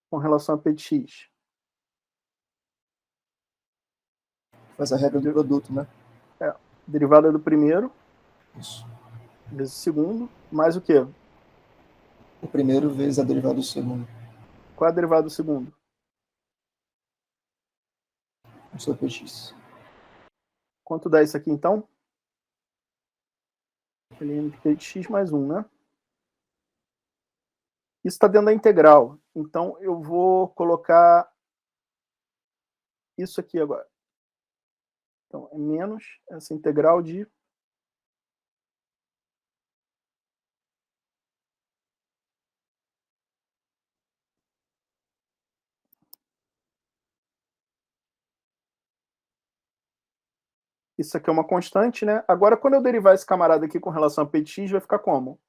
com relação a p de x?
Faz a regra do produto, né?
Derivada do primeiro,
Isso.
vezes o segundo, mais o quê?
O primeiro vezes a derivada do segundo.
Qual é a derivada do segundo?
O seu px.
Quanto dá isso aqui, então? ln de p de x mais 1, né? Isso está dentro da integral. Então, eu vou colocar isso aqui agora. Então, é menos essa integral de... Isso aqui é uma constante, né? Agora, quando eu derivar esse camarada aqui com relação a p de x, vai ficar como?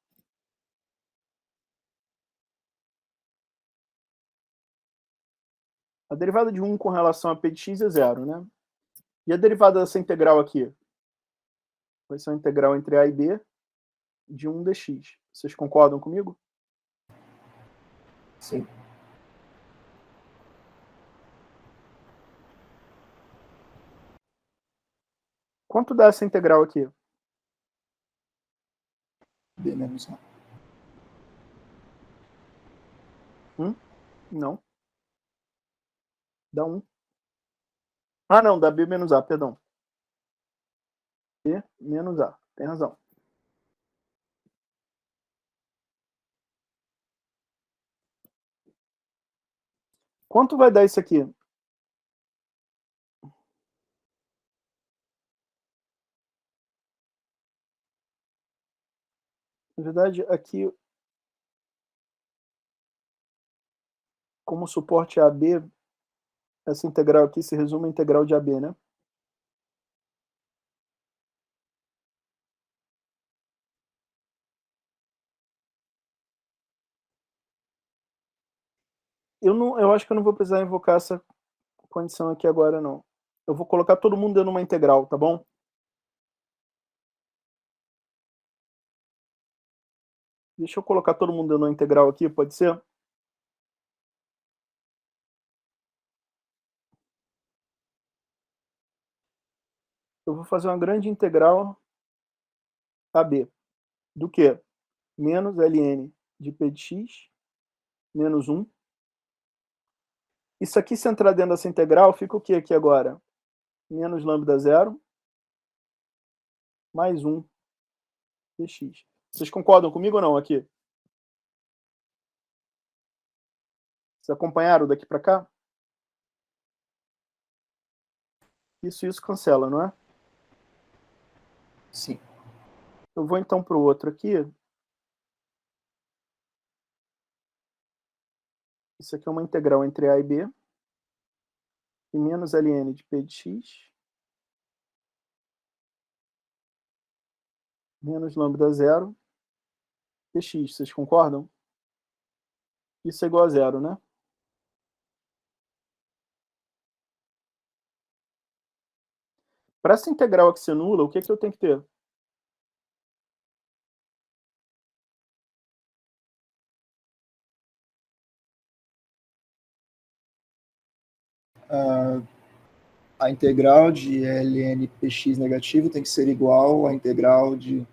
A derivada de 1 com relação a p de x é 0, né? E a derivada dessa integral aqui? Vai ser uma integral entre a e b de 1 dx. Vocês concordam comigo?
Sim.
Quanto dá essa integral aqui?
B menos A.
Não. Dá 1. Ah, não, dá b menos a, perdão. B menos a, tem razão. Quanto vai dar isso aqui? Na verdade, aqui, como suporte a AB, essa integral aqui se resume a integral de AB, né? Eu acho que eu não vou precisar invocar essa condição aqui agora, não. Eu vou colocar todo mundo dentro de uma integral, tá bom? Deixa eu colocar todo mundo dentro de uma integral aqui, pode ser? Eu vou fazer uma grande integral AB. Do que? Menos ln de p de x, menos 1. Isso aqui, se entrar dentro dessa integral, fica o que aqui agora? Menos lambda zero, mais 1 dx. Vocês concordam comigo ou não aqui? Vocês acompanharam daqui para cá? Isso cancela, não é?
Sim.
Eu vou então para o outro aqui. Isso aqui é uma integral entre a e b. E menos ln de p de x. Menos lambda zero dx. Vocês concordam? Isso é igual a zero, né? Para essa integral aqui ser nula, o que eu tenho que ter?
A integral de ln px negativo tem que ser igual à integral de...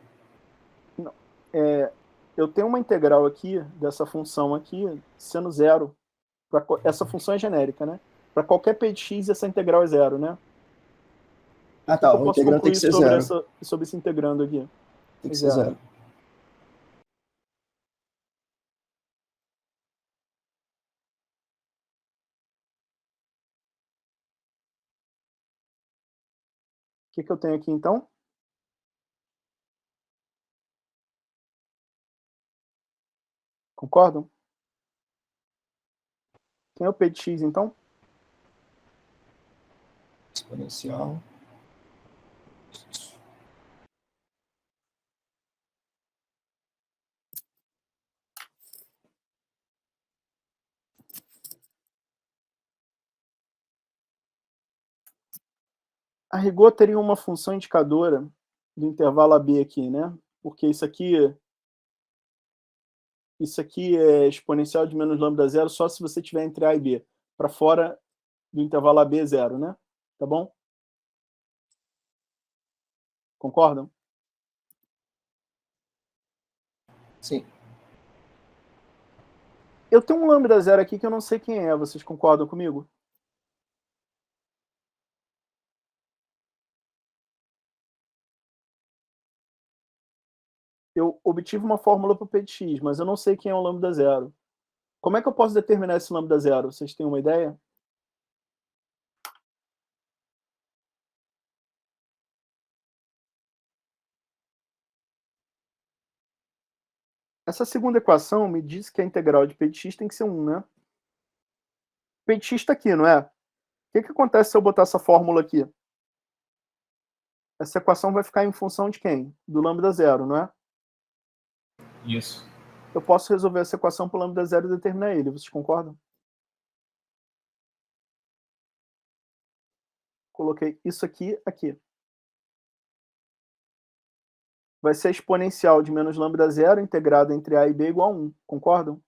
Não. Eu tenho uma integral aqui, dessa função aqui, sendo zero. Essa função é genérica, né? Para qualquer p de x, essa integral é zero, né?
Ah, tá.
Eu
O
posso
integrando tem
concluir
que ser zero.
sobre esse integrando aqui.
Tem que ser zero.
O que eu tenho aqui, então? Concordam? Quem é o p de x, então?
Exponencial.
A rigor teria uma função indicadora do intervalo AB aqui, né? Porque isso aqui é exponencial de menos lambda zero só se você tiver entre A e B. Para fora do intervalo AB é zero, né? Tá bom? Concordam?
Sim.
Eu tenho um lambda zero aqui que eu não sei quem é. Vocês concordam comigo? Eu obtive uma fórmula para o P de x, mas eu não sei quem é o lambda zero. Como é que eu posso determinar esse lambda zero? Vocês têm uma ideia? Essa segunda equação me diz que a integral de P de x tem que ser 1, né? P de x está aqui, não é? O que acontece se eu botar essa fórmula aqui? Essa equação vai ficar em função de quem? Do lambda zero, não é?
Isso.
Eu posso resolver essa equação para o lambda zero e determinar ele. Vocês concordam? Coloquei isso aqui, aqui. Vai ser a exponencial de menos lambda zero integrada entre A e B igual a 1. Concordam?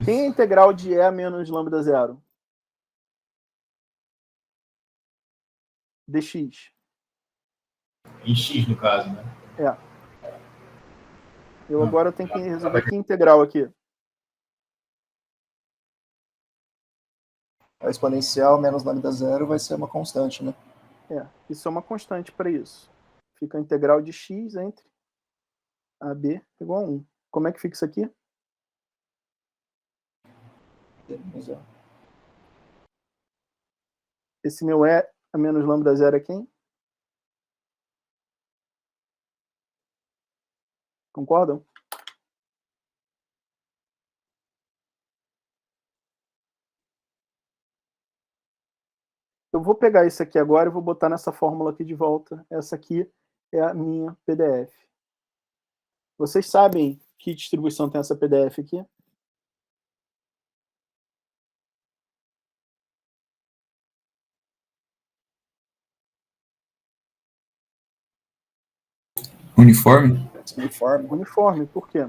Quem é a integral de E menos lambda zero? Dx.
Em x, no caso, né?
É. Eu agora tenho que resolver que integral aqui.
A exponencial menos lambda zero vai ser uma constante, né?
É, isso é uma constante para isso. Fica a integral de x entre AB igual a 1. Como é que fica isso aqui? Esse meu E a menos lambda zero é quem? Concordam? Eu vou pegar isso aqui agora e vou botar nessa fórmula aqui de volta. Essa aqui é a minha PDF. Vocês sabem que distribuição tem essa PDF aqui?
Uniforme?
Uniforme.
Uniforme, por quê?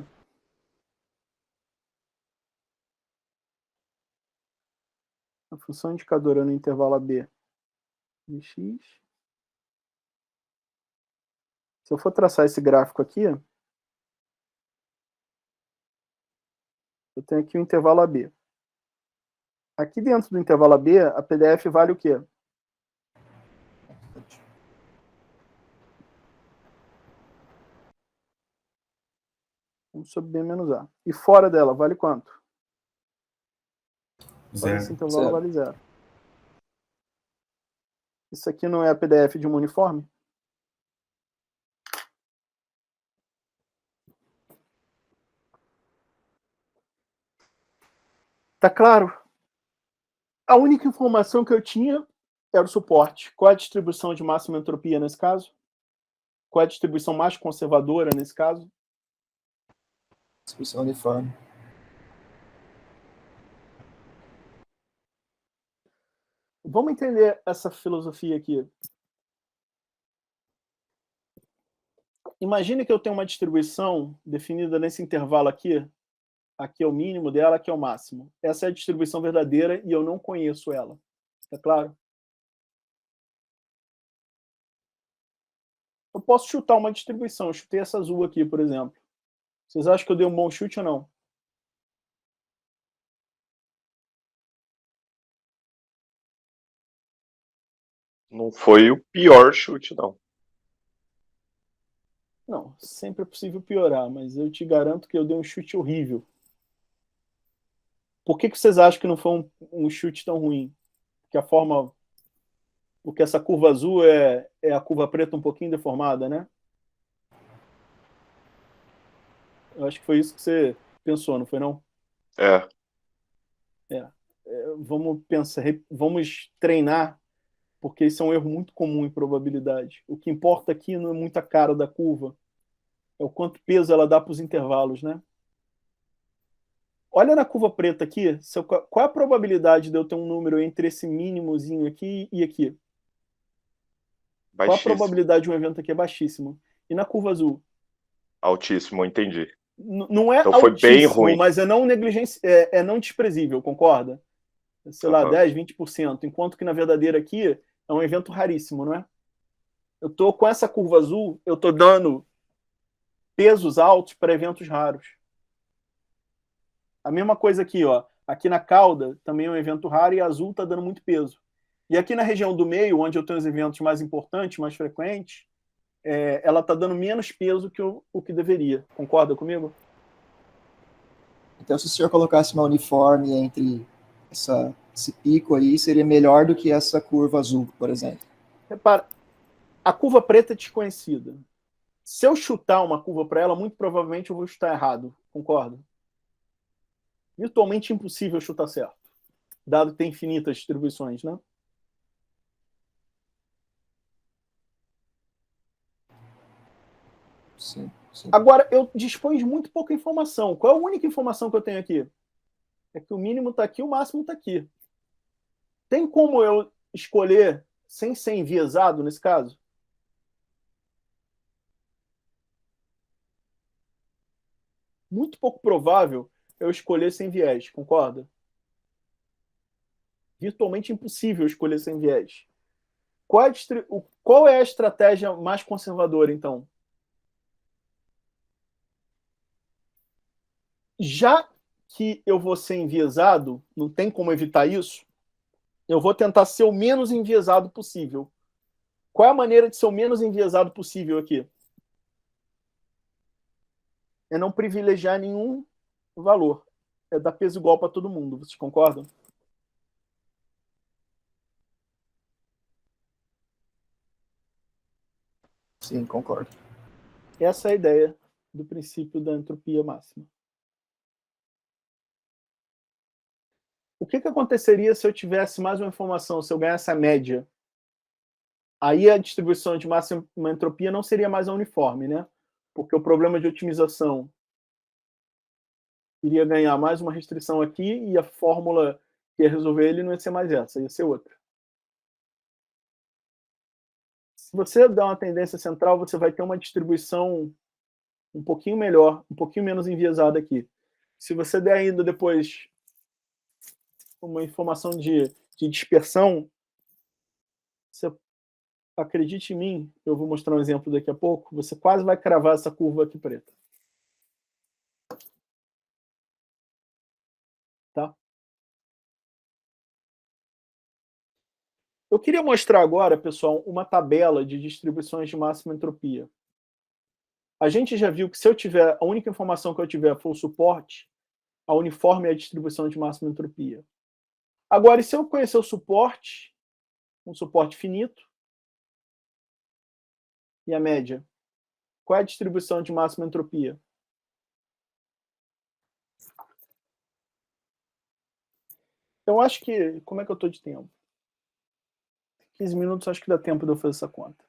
A função indicadora no intervalo AB de x. Se eu for traçar esse gráfico aqui, eu tenho aqui o intervalo AB. Aqui dentro do intervalo AB, a PDF vale o quê? Sobre B menos A. E fora dela, vale quanto? Fora esse intervalo vale zero. Isso aqui não é a PDF de um uniforme? Tá claro? A única informação que eu tinha era o suporte. Qual é a distribuição de máxima entropia nesse caso? Qual é a distribuição mais conservadora nesse caso?
Distribuição uniforme.
Vamos entender essa filosofia aqui. Imagine que eu tenho uma distribuição definida nesse intervalo aqui. Aqui é o mínimo dela, aqui é o máximo. Essa é a distribuição verdadeira e eu não conheço ela. Tá claro? Eu posso chutar uma distribuição. Eu chutei essa azul aqui, por exemplo. Vocês acham que eu dei um bom chute ou não?
Não foi o pior chute, não.
Não, sempre é possível piorar, mas eu te garanto que eu dei um chute horrível. Por que vocês acham que não foi um chute tão ruim? Porque essa curva azul é a curva preta um pouquinho deformada, né? Eu acho que foi isso que você pensou, não foi não?
É.
Vamos pensar, vamos treinar, porque isso é um erro muito comum em probabilidade. O que importa aqui não é muito a cara da curva, é o quanto peso ela dá para os intervalos, né? Olha na curva preta aqui, qual é a probabilidade de eu ter um número entre esse mínimozinho aqui e aqui? Qual a
Baixíssimo.
probabilidade de um evento aqui? É baixíssimo. E na curva azul?
Altíssimo, entendi.
Não é
Então foi bem
altíssimo,
ruim.
mas é não negligência, é não desprezível, concorda? Sei lá,
Aham.
10, 20%. Enquanto que na verdadeira aqui é um evento raríssimo, não é? Eu tô com essa curva azul, eu tô dando pesos altos para eventos raros. A mesma coisa aqui, ó. Aqui na cauda também é um evento raro e azul está dando muito peso. E aqui na região do meio, onde eu tenho os eventos mais importantes, mais frequentes, ela está dando menos peso que o que deveria. Concorda comigo?
Então, se o senhor colocasse uma uniforme entre esse pico aí, seria melhor do que essa curva azul, por exemplo.
Repara, a curva preta é desconhecida. Se eu chutar uma curva para ela, muito provavelmente eu vou chutar errado. Concorda? Virtualmente impossível chutar certo, dado que tem infinitas distribuições, né?
Sim, sim.
Agora, eu disponho de muito pouca informação. Qual é a única informação que eu tenho aqui? É que o mínimo está aqui, o máximo está aqui. Tem como eu escolher sem ser enviesado nesse caso? Muito pouco provável eu escolher sem viés, concorda? Virtualmente impossível escolher sem viés. Qual é a estratégia mais conservadora, então? Já que eu vou ser enviesado, não tem como evitar isso, eu vou tentar ser o menos enviesado possível. Qual é a maneira de ser o menos enviesado possível aqui? É não privilegiar nenhum valor. É dar peso igual para todo mundo. Vocês concordam?
Sim, concordo.
Essa é a ideia do princípio da entropia máxima. O que aconteceria se eu tivesse mais uma informação, se eu ganhasse a média? Aí a distribuição de máxima entropia não seria mais a uniforme, né? Porque o problema de otimização iria ganhar mais uma restrição aqui e a fórmula que ia resolver ele não ia ser mais essa, ia ser outra. Se você dá uma tendência central, você vai ter uma distribuição um pouquinho melhor, um pouquinho menos enviesada aqui. Se você der ainda depois uma informação de dispersão, você, acredite em mim, eu vou mostrar um exemplo daqui a pouco, você quase vai cravar essa curva aqui preta. Tá? Eu queria mostrar agora, pessoal, uma tabela de distribuições de máxima entropia. A gente já viu que se eu tiver, a única informação que eu tiver for o suporte, a uniforme é a distribuição de máxima entropia. Agora, e se eu conhecer o suporte, um suporte finito, e a média? Qual é a distribuição de máxima entropia? Eu acho que... Como é que eu estou de tempo? 15 minutos, acho que dá tempo de eu fazer essa conta.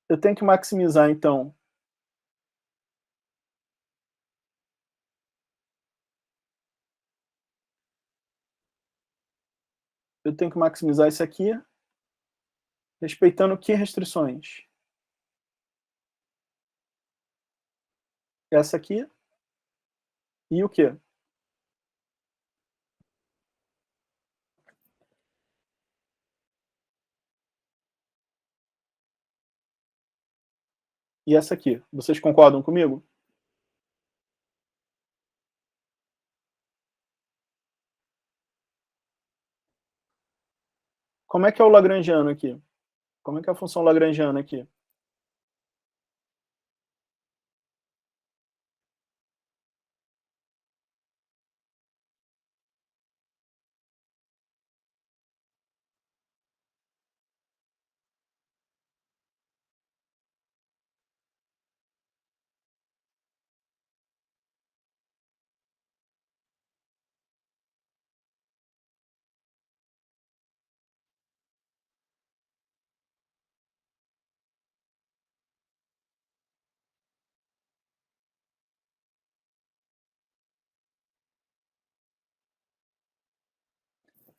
Eu tenho que maximizar, então, eu tenho que maximizar isso aqui, respeitando que restrições? Essa aqui e o quê? E essa aqui. Vocês concordam comigo? Como é que é o lagrangiano aqui? Como é que é a função lagrangiana aqui?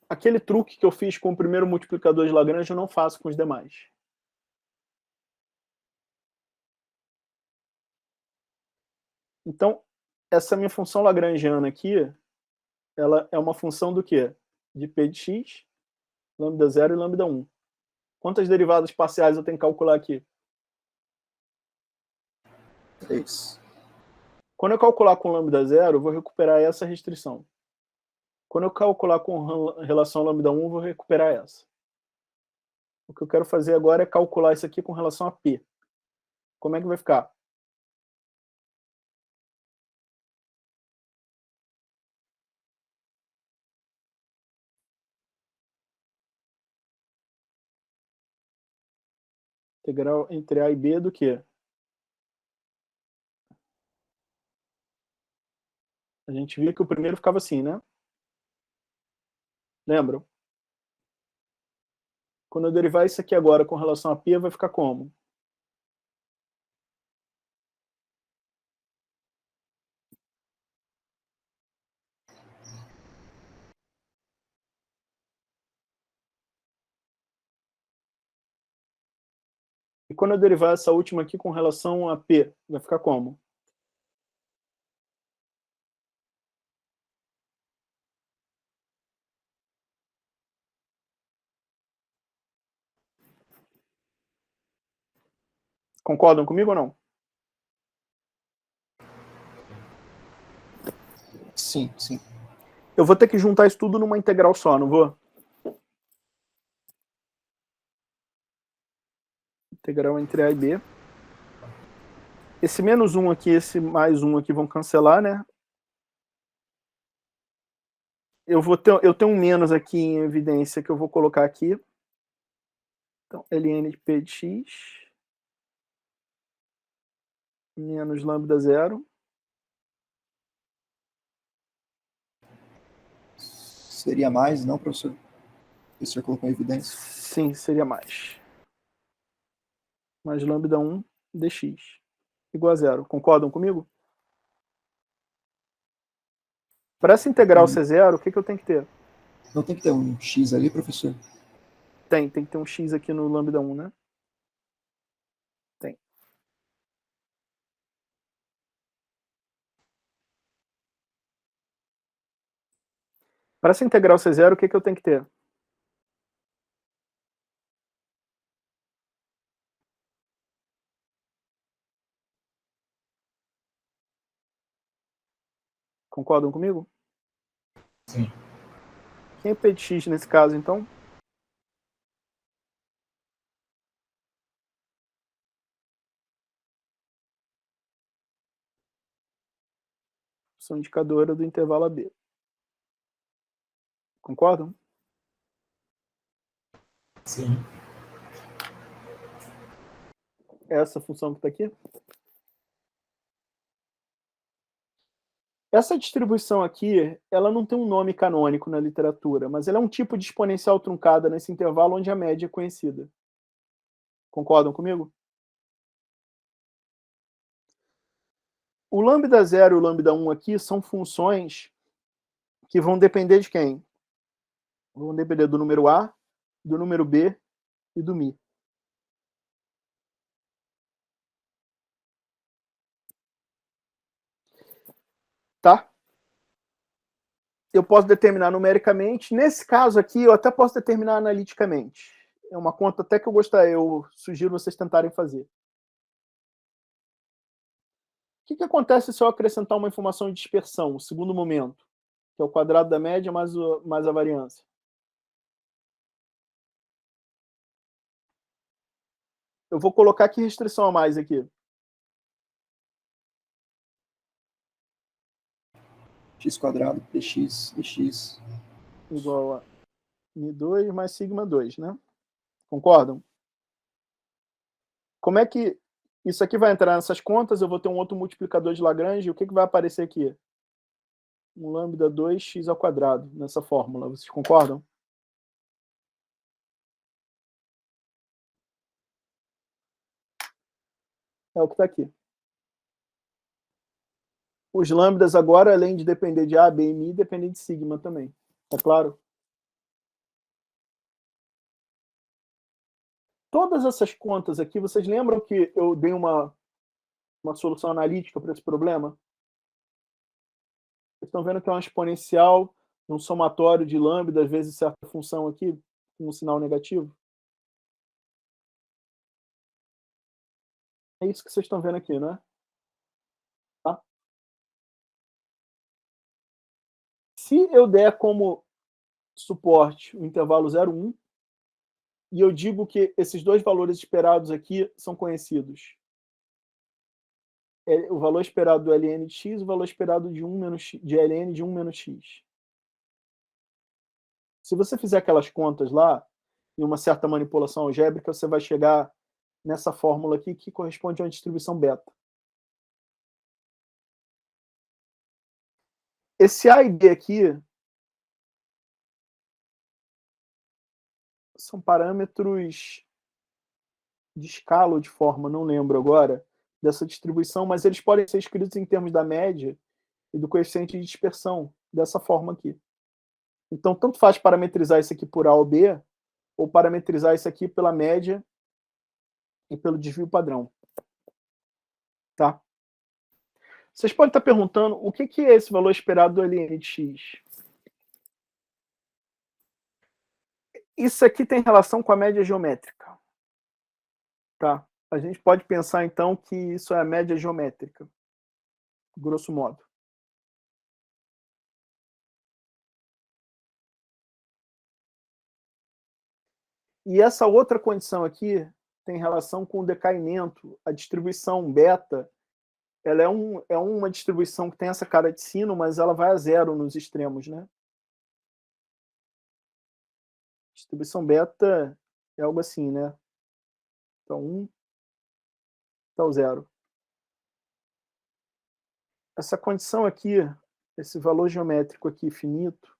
aquele truque que eu fiz com o primeiro multiplicador de Lagrange eu não faço com os demais. Então, essa minha função lagrangiana aqui, ela é uma função do quê? De p de x, lambda 0 e lambda 1. Quantas derivadas parciais eu tenho que calcular aqui?
3.
Quando eu calcular com lambda 0, eu vou recuperar essa restrição. Quando eu calcular com relação a lambda 1, eu vou recuperar essa. O que eu quero fazer agora é calcular isso aqui com relação a p. Como é que vai ficar? Integral entre A e B do quê? A gente viu que o primeiro ficava assim, né? Lembram? Quando eu derivar isso aqui agora com relação a P, vai ficar como? E quando eu derivar essa última aqui com relação a P, vai ficar como? Concordam comigo ou não?
Sim, sim.
Eu vou ter que juntar isso tudo numa integral só, não vou? Integral entre A e B. Esse menos 1 aqui, esse mais 1 aqui vão cancelar, né? Eu tenho um menos aqui em evidência que eu vou colocar aqui. Então, ln de p de x menos lambda 0.
Seria mais, não, professor? O professor colocou em evidência.
Sim, seria mais. Mais lambda 1 dx igual a 0. Concordam comigo? Para essa integral ser zero, o que eu tenho que ter?
Não tem que ter um x ali, professor?
Tem que ter um x aqui no lambda 1, né? Tem. Para essa integral ser zero, o que eu tenho que ter? Concordam comigo?
Sim.
Quem é p de x nesse caso, então? Função indicadora do intervalo AB. Concordam?
Sim.
Essa função que está aqui? Essa distribuição aqui, ela não tem um nome canônico na literatura, mas ela é um tipo de exponencial truncada nesse intervalo onde a média é conhecida. Concordam comigo? O lambda 0 e o lambda 1 aqui são funções que vão depender de quem? Vão depender do número A, do número B e do μ. Tá? Eu posso determinar numericamente. Nesse caso aqui, eu até posso determinar analiticamente. É uma conta até que eu sugiro vocês tentarem fazer. O que acontece se eu acrescentar uma informação de dispersão, o segundo momento, que é o quadrado da média mais a variância? Eu vou colocar que restrição a mais aqui?
X² px dx
Igual a μ2 mais σ2, né? Concordam? Como é que isso aqui vai entrar nessas contas? Eu vou ter um outro multiplicador de Lagrange. O que vai aparecer aqui? Um lambda 2x² nessa fórmula. Vocês concordam? É o que está aqui. Os lambdas agora, além de depender de A, B e μ, dependem de sigma também. Tá claro? Todas essas contas aqui, vocês lembram que eu dei uma solução analítica para esse problema? Vocês estão vendo que é uma exponencial, um somatório de lambda vezes certa função aqui, com um sinal negativo? É isso que vocês estão vendo aqui, né? Tá? Se eu der como suporte o intervalo 0,1, e eu digo que esses dois valores esperados aqui são conhecidos. O valor esperado do ln de x e o valor esperado de ln de 1 menos x. Se você fizer aquelas contas lá, em uma certa manipulação algébrica, você vai chegar nessa fórmula aqui que corresponde a uma distribuição beta. Esse A e B aqui são parâmetros de escala ou de forma, não lembro agora, dessa distribuição, mas eles podem ser escritos em termos da média e do coeficiente de dispersão, dessa forma aqui. Então, tanto faz parametrizar isso aqui por A ou B, ou parametrizar isso aqui pela média e pelo desvio padrão. Tá? Vocês podem estar perguntando o que é esse valor esperado do ln de x. Isso aqui tem relação com a média geométrica. Tá? A gente pode pensar, então, que isso é a média geométrica, grosso modo. E essa outra condição aqui tem relação com o decaimento. A distribuição beta, ela é uma distribuição que tem essa cara de sino, mas ela vai a zero nos extremos, né? Distribuição beta é algo assim, né? Então, 1 até o 0. Essa condição aqui, esse valor geométrico aqui finito,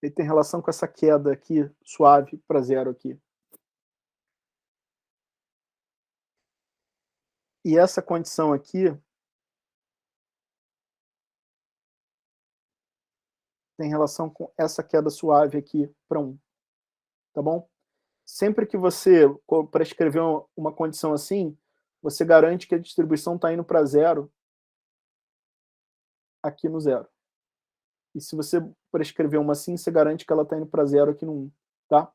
ele tem relação com essa queda aqui, suave, para zero aqui. E essa condição aqui tem relação com essa queda suave aqui para 1. Tá bom? Sempre que você, para escrever uma condição assim, você garante que a distribuição está indo para zero aqui no 0. E se você prescrever uma assim, você garante que ela está indo para zero aqui no 1. Tá?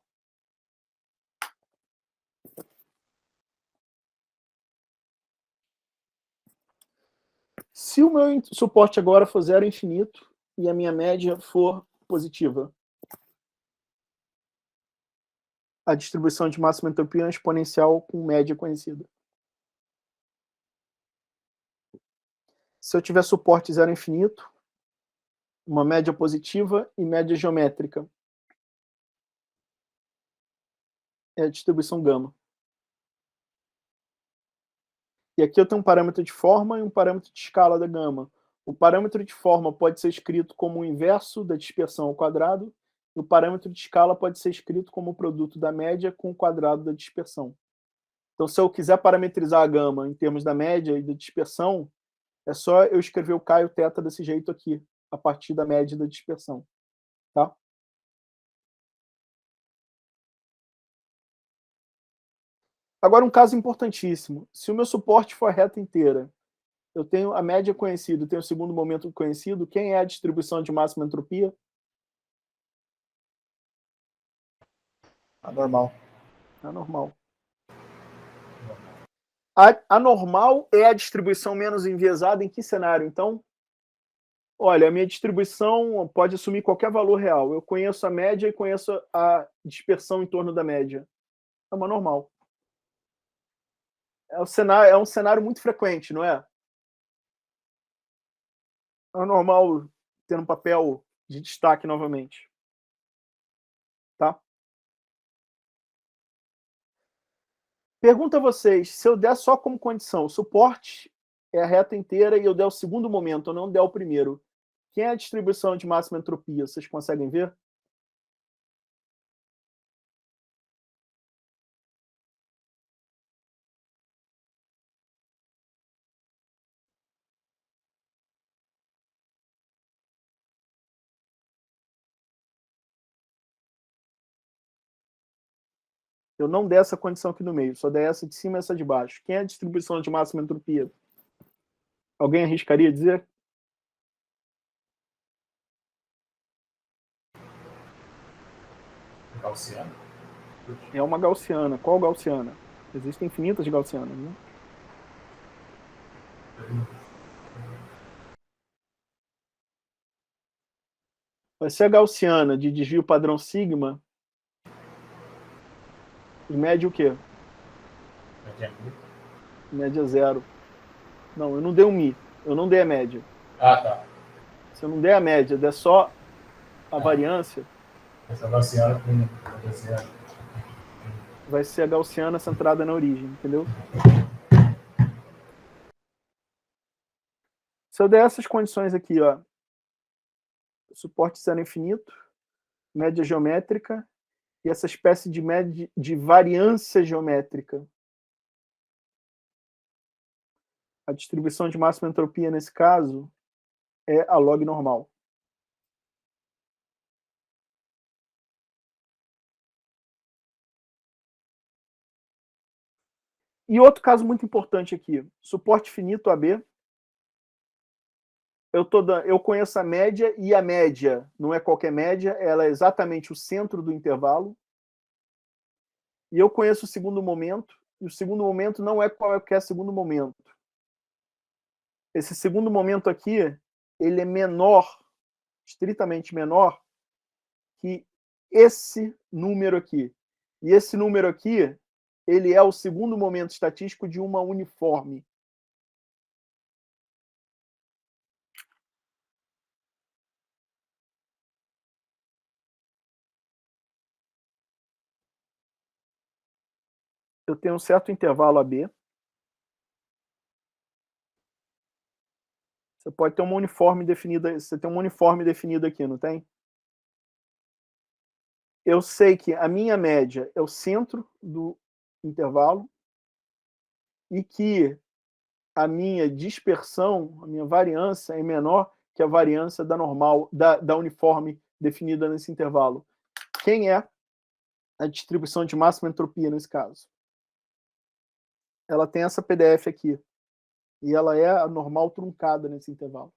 Se o meu suporte agora for zero infinito e a minha média for positiva, a distribuição de máxima entropia é uma exponencial com média conhecida. Se eu tiver suporte zero infinito, uma média positiva e média geométrica, é a distribuição gama. E aqui eu tenho um parâmetro de forma e um parâmetro de escala da gama. O parâmetro de forma pode ser escrito como o inverso da dispersão ao quadrado, e o parâmetro de escala pode ser escrito como o produto da média com o quadrado da dispersão. Então, se eu quiser parametrizar a gama em termos da média e da dispersão, é só eu escrever o K e o θ desse jeito aqui, a partir da média e da dispersão. Tá? Agora, um caso importantíssimo. Se o meu suporte for a reta inteira, eu tenho a média conhecida, tenho o segundo momento conhecido, quem é a distribuição de máxima entropia?
Anormal.
Anormal. A normal é a distribuição menos enviesada em que cenário, então? Olha, a minha distribuição pode assumir qualquer valor real. Eu conheço a média e conheço a dispersão em torno da média. É uma normal. É um cenário muito frequente, não é? É normal ter um papel de destaque novamente. Tá? Pergunto a vocês, se eu der só como condição, o suporte é a reta inteira e eu der o segundo momento, eu não der o primeiro, quem é a distribuição de máxima entropia? Vocês conseguem ver? Eu não der essa condição aqui no meio, só der essa de cima e essa de baixo. Quem é a distribuição de máxima entropia? Alguém arriscaria dizer?
Gaussiano?
É uma gaussiana. Qual gaussiana? Existem infinitas gaussianas, né? Vai ser a gaussiana de desvio padrão sigma e média o quê? Média zero. Não, eu não dei um mi. Eu não dei a média.
Ah, tá.
Se eu não der a média, der só a variância,
Essa gaussiana com zero.
vai ser a gaussiana centrada na origem, entendeu? Se eu der essas condições aqui, ó, suporte zero infinito, média geométrica e essa espécie de média de variância geométrica, a distribuição de máxima entropia nesse caso é a log normal. E outro caso muito importante aqui, suporte finito AB. Eu conheço a média, e a média não é qualquer média, ela é exatamente o centro do intervalo. E eu conheço o segundo momento, e o segundo momento não é qualquer segundo momento. Esse segundo momento aqui, ele é menor, estritamente menor, que esse número aqui. E esse número aqui, ele é o segundo momento estatístico de uma uniforme. Eu tenho um certo intervalo AB. Você pode ter uma uniforme definida, você tem uma uniforme definida aqui, não tem? Eu sei que a minha média é o centro do intervalo e que a minha dispersão, a minha variância é menor que a variância da normal, da uniforme definida nesse intervalo. Quem é a distribuição de máxima entropia nesse caso? Ela tem essa PDF aqui. E ela é a normal truncada nesse intervalo.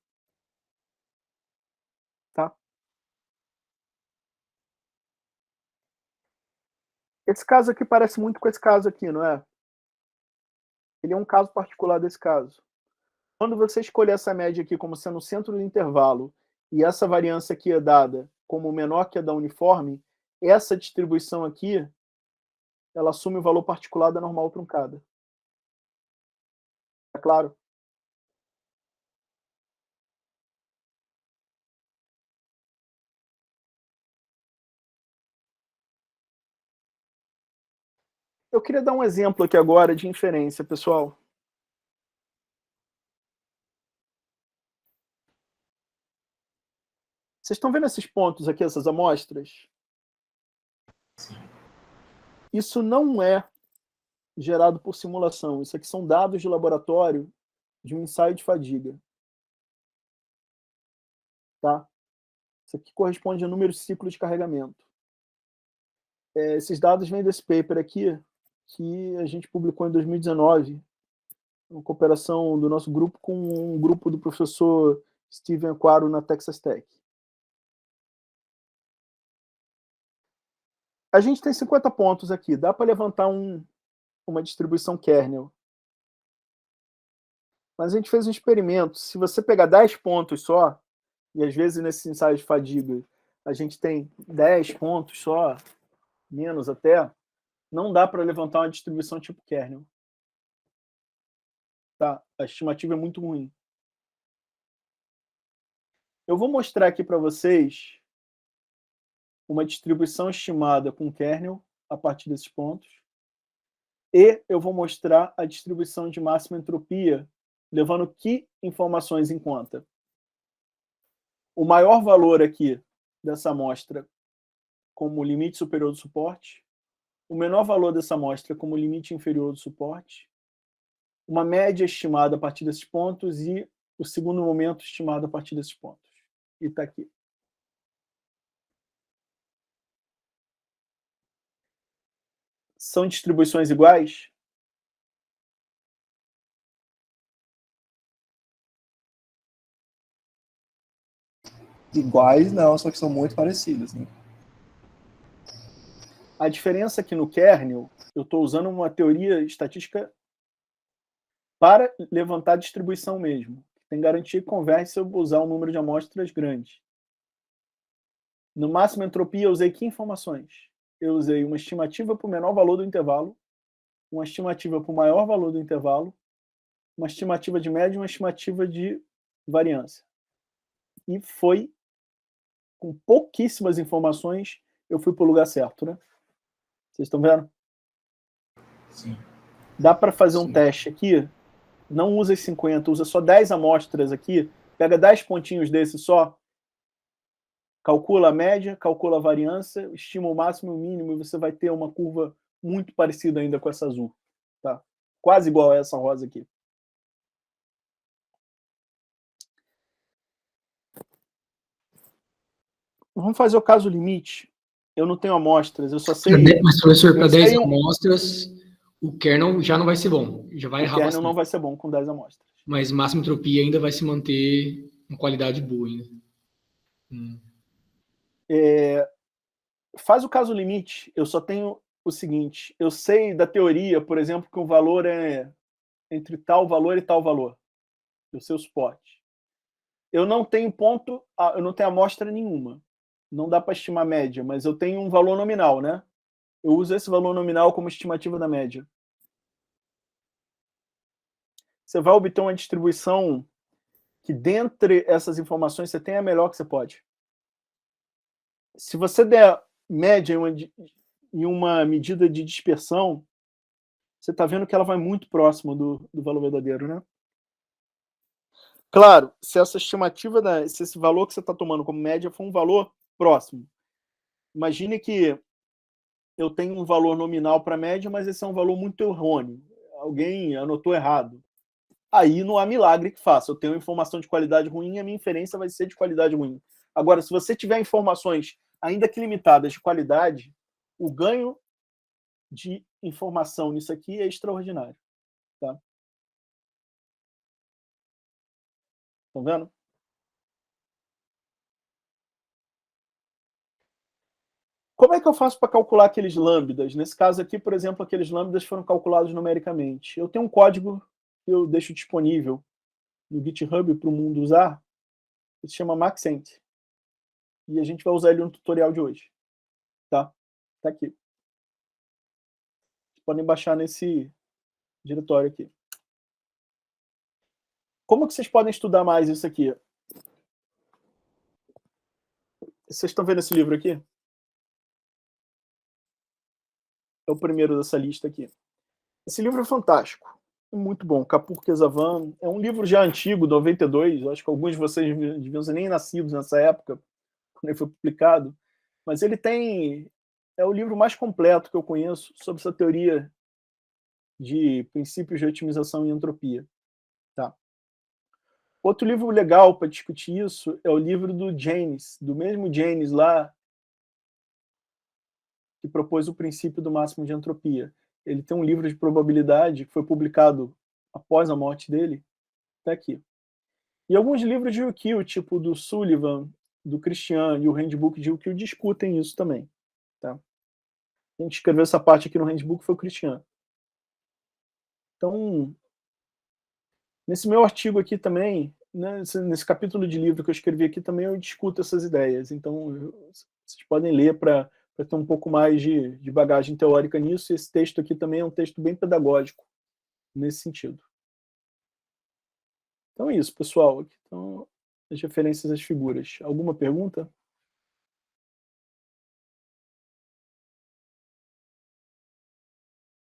Tá? Esse caso aqui parece muito com esse caso aqui, não é? Ele é um caso particular desse caso. Quando você escolher essa média aqui como sendo o centro do intervalo e essa variância aqui é dada como menor que a da uniforme, essa distribuição aqui, ela assume o valor particular da normal truncada. É claro? Eu queria dar um exemplo aqui agora de inferência, pessoal. Vocês estão vendo esses pontos aqui, essas amostras? Isso não é gerado por simulação. Isso aqui são dados de laboratório de um ensaio de fadiga. Tá? Isso aqui corresponde a número de ciclo de carregamento. Esses dados vêm desse paper aqui, que a gente publicou em 2019, em cooperação do nosso grupo com um grupo do professor Steven Aquaro na Texas Tech. A gente tem 50 pontos aqui. Dá para levantar uma distribuição kernel. Mas a gente fez um experimento. Se você pegar 10 pontos só, e às vezes nesses ensaios de fadiga a gente tem 10 pontos só, menos até, não dá para levantar uma distribuição tipo kernel. Tá? A estimativa é muito ruim. Eu vou mostrar aqui para vocês uma distribuição estimada com kernel a partir desses pontos. E eu vou mostrar a distribuição de máxima entropia, levando que informações em conta? O maior valor aqui dessa amostra como limite superior do suporte, o menor valor dessa amostra como limite inferior do suporte, uma média estimada a partir desses pontos e o segundo momento estimado a partir desses pontos. E está aqui. São distribuições iguais?
Iguais não, só que são muito parecidas, né?
A diferença é que no kernel, eu estou usando uma teoria estatística para levantar a distribuição mesmo. Tem garantia que converge se eu usar um número de amostras grande. No máximo entropia, eu usei que informações? Eu usei uma estimativa para o menor valor do intervalo, uma estimativa para o maior valor do intervalo, uma estimativa de média e uma estimativa de variância. E foi, com pouquíssimas informações, eu fui para o lugar certo, né? Vocês estão vendo?
Sim.
Dá para fazer um teste aqui, não usa as 50, usa só 10 amostras aqui, pega 10 pontinhos desse só, calcula a média, calcula a variância, estima o máximo e o mínimo, e você vai ter uma curva muito parecida ainda com essa azul. Tá? Quase igual a essa rosa aqui. Vamos fazer o caso limite. Eu não tenho amostras, eu só sei...
Mas, professor, para 10
sei
amostras, o kernel já não vai ser bom. Já vai errar
o kernel
bastante.
não vai ser bom com 10 amostras.
Mas máxima entropia ainda vai se manter uma qualidade boa ainda.
Faz o caso limite, eu só tenho o seguinte, eu sei da teoria, por exemplo, que um valor é entre tal valor e tal valor. Eu sei o suporte. Eu não tenho ponto, eu não tenho amostra nenhuma. Não dá para estimar média, mas eu tenho um valor nominal, né? Eu uso esse valor nominal como estimativa da média. Você vai obter uma distribuição que, dentre essas informações, você tem a melhor que você pode. Se você der média em uma medida de dispersão, você está vendo que ela vai muito próximo do valor verdadeiro, né? Claro, se essa estimativa, se esse valor que você está tomando como média for um valor próximo. Imagine que eu tenho um valor nominal para a média, mas esse é um valor muito errôneo. Alguém anotou errado. Aí não há milagre que faça. Eu tenho informação de qualidade ruim, a minha inferência vai ser de qualidade ruim. Agora, se você tiver informações, ainda que limitadas, de qualidade, o ganho de informação nisso aqui é extraordinário. Tá? Estão vendo? Como é que eu faço para calcular aqueles lambdas? Nesse caso aqui, por exemplo, aqueles lambdas foram calculados numericamente. Eu tenho um código que eu deixo disponível no GitHub para o mundo usar, que se chama Maxent. E a gente vai usar ele no tutorial de hoje. Tá? Tá aqui. Vocês podem baixar nesse diretório aqui. Como que vocês podem estudar mais isso aqui? Vocês estão vendo esse livro aqui? É o primeiro dessa lista aqui. Esse livro é fantástico. É muito bom. Kapur Kesavan. É um livro já antigo, 92. Eu acho que alguns de vocês deviam ser nem nascidos nessa época, quando ele foi publicado. Mas ele tem... É o livro mais completo que eu conheço sobre essa teoria de princípios de otimização e entropia. Tá? Outro livro legal para discutir isso é o livro do Jaynes, do mesmo Jaynes lá, que propôs o princípio do máximo de entropia. Ele tem um livro de probabilidade que foi publicado após a morte dele, está aqui. E alguns livros de Ukiel, tipo do Sullivan, do Christian e o Handbook de Ukiel, discutem isso também. Tá? Quem escreveu essa parte aqui no Handbook foi o Christian. Então, nesse meu artigo aqui também, né, nesse capítulo de livro que eu escrevi aqui também, eu discuto essas ideias. Então, vocês podem ler para ter um pouco mais de bagagem teórica nisso. Esse texto aqui também é um texto bem pedagógico nesse sentido. Então é isso, pessoal. Aqui estão as referências às figuras. Alguma pergunta?